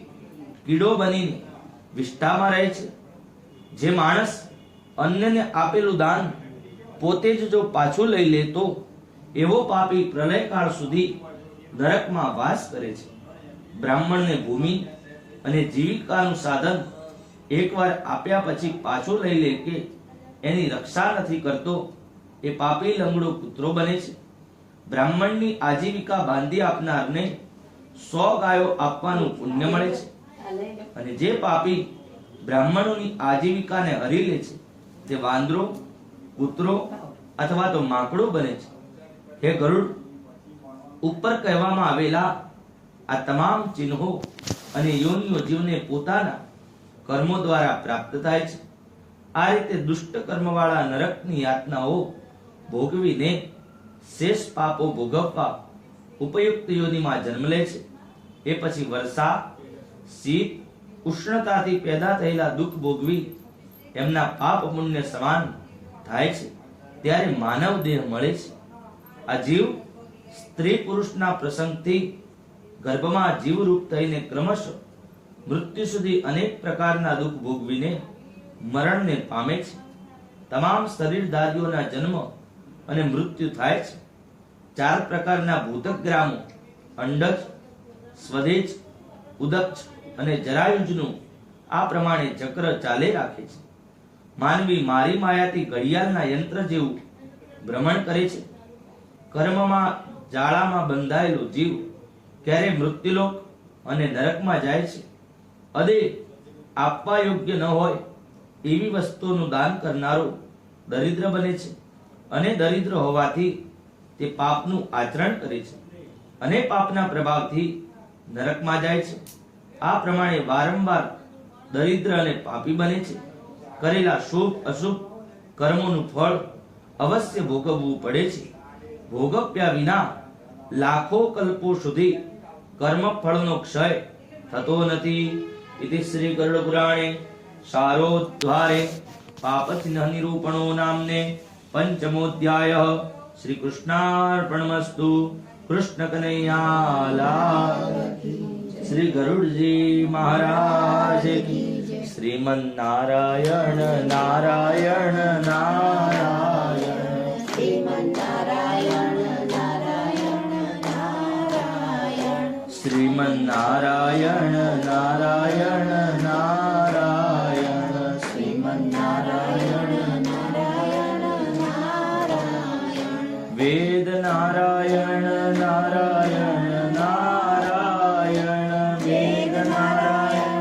કીડો બનીને વિષ્ઠામાં રહે છે. જે માણસ અન્યને આપેલું દાન પોતે જ જો પાછું લઈ લે તો એવો પાપી પ્રલયકાળ સુધી નરકમાં વાસ કરે છે. બ્રાહ્મણને ભૂમિ અને જીવિકાનું સાધન એકવાર આપ્યા પછી પાછું લઈ લે કે એની રક્ષા નથી કરતો એ પાપી લંગડો કૂતરો બને છે. બ્રાહ્મણની આજીવિકા બાંધી આપનારને 100 ગાયો આપવાનું પુણ્ય મળે છે. અને જે પાપી બ્રાહ્મણોની આજીવિકાને હરી લે છે તે વાંદરો, કૂતરો અથવા તો માંકડો બને છે. હે ગરુડ, ઉપર કહેવામાં આવેલા આ તમામ ચિહ્નો અને યોનિઓ જીવને પોતાના કર્મો દ્વારા પ્રાપ્ત થાય છે. આ રીતે દુષ્ટ કર્મવાળા નરકની યાતનાઓ ભોગવીને શેષ પાપો ભોગવવા ઉપયુક્ત યોનિમાં જન્મ લે છે. એ પછી વર્ષા, શીત, ઉષ્ણતાથી પેદા થયેલા દુઃખ ભોગવી એમના પાપ પુણ્ય સમાન થાય છે. ત્યારે માનવ દેહ મળે છે. આ જીવ સ્ત્રી પુરુષના પ્રસંગથી ગર્ભમાં જીવરૂપ થઈને ક્રમશઃ મૃત્યુ સુધી અનેક પ્રકારના દુઃખ ભોગવીને મરણને પામે છે. તમામ શરીરધારીઓના જન્મ અને મૃત્યુ થાય છે. 4 પ્રકારના ભૂતગ્રામો અંડજ, સ્વદેજ, ઉદક્ષ અને જરાયુજનું આ પ્રમાણે ચક્ર ચાલે રાખે છે. માનવી મારી માયાથી ઘડિયાળના યંત્ર જેવું ભ્રમણ કરે છે. કર્મમાં જાળામાં બંધાયેલો જીવ ક્યારે મૃત્યુલોક અને નરકમાં જાય છે. અદે આપવા યોગ્ય ન હોય એવી વસ્તુઓનું દાન કરનારો દરિદ્ર બને છે. અને દરિદ્ર હોવાથી તે પાપનું આચરણ કરે છે અને પાપના પ્રભાવથી નરકમાં જાય છે. આ પ્રમાણે વારંવાર દરિદ્ર અને પાપી બને છે. કરેલા શુભ અશુભ કર્મોનું ફળ અવશ્ય ભોગવવું પડે છે. ભોગવ્યા વિના લાખો કલ્પો સુધી કર્મ ફળનો ક્ષય થતો નથી. ઇતિ શ્રી ગરુડ પુરાણે સારોદ્વારે પાપચિહ્ન નિરૂપણો નામને પંચમોધ્યાય. શ્રી કૃષ્ણાર્પણમસ્તુ. કૃષ્ણ કનૈયા લાલ. શ્રી ગરુડજી મહારાજ કી. શ્રીમન નારાયણ નારાયણ નારાયણ. શ્રીમન નારાયણ નારાયણ નારાયણ. શ્રીમન નારાયણ નારાયણ નારાયણ. શ્રીમન નારાયણ નારાયણ નારાયણ. વેદ નારાયણ નારાયણ નારાયણ. વેદ નારાયણ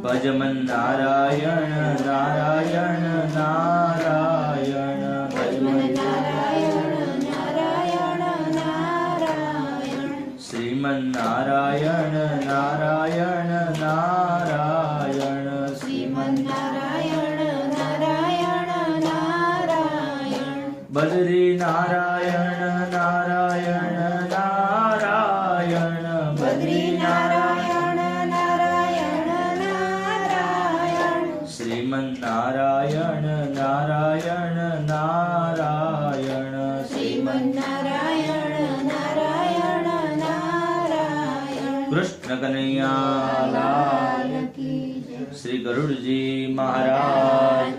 ભજમન નારાયણ નારાયણ નારાયણ. ભજમન નારાયણ નારાયણ નારાયણ. શ્રીમન નારાયણ નારાયણ નારાયણ. શ્રીમન નારાયણ નારાયણ નારાયણ. બદ્રી નારાયણ નારાયણ નારાયણ. બદ્રી નારાયણ નારાયણ નારાયણ. શ્રીમન નારાયણ નારાયણ નારાયણ. શ્રીમન નારાયણ નારાયણ નારાયણ. કૃષ્ણ કનૈયા લાલ. કી જય. શ્રી ગરુડજી મહારાજ.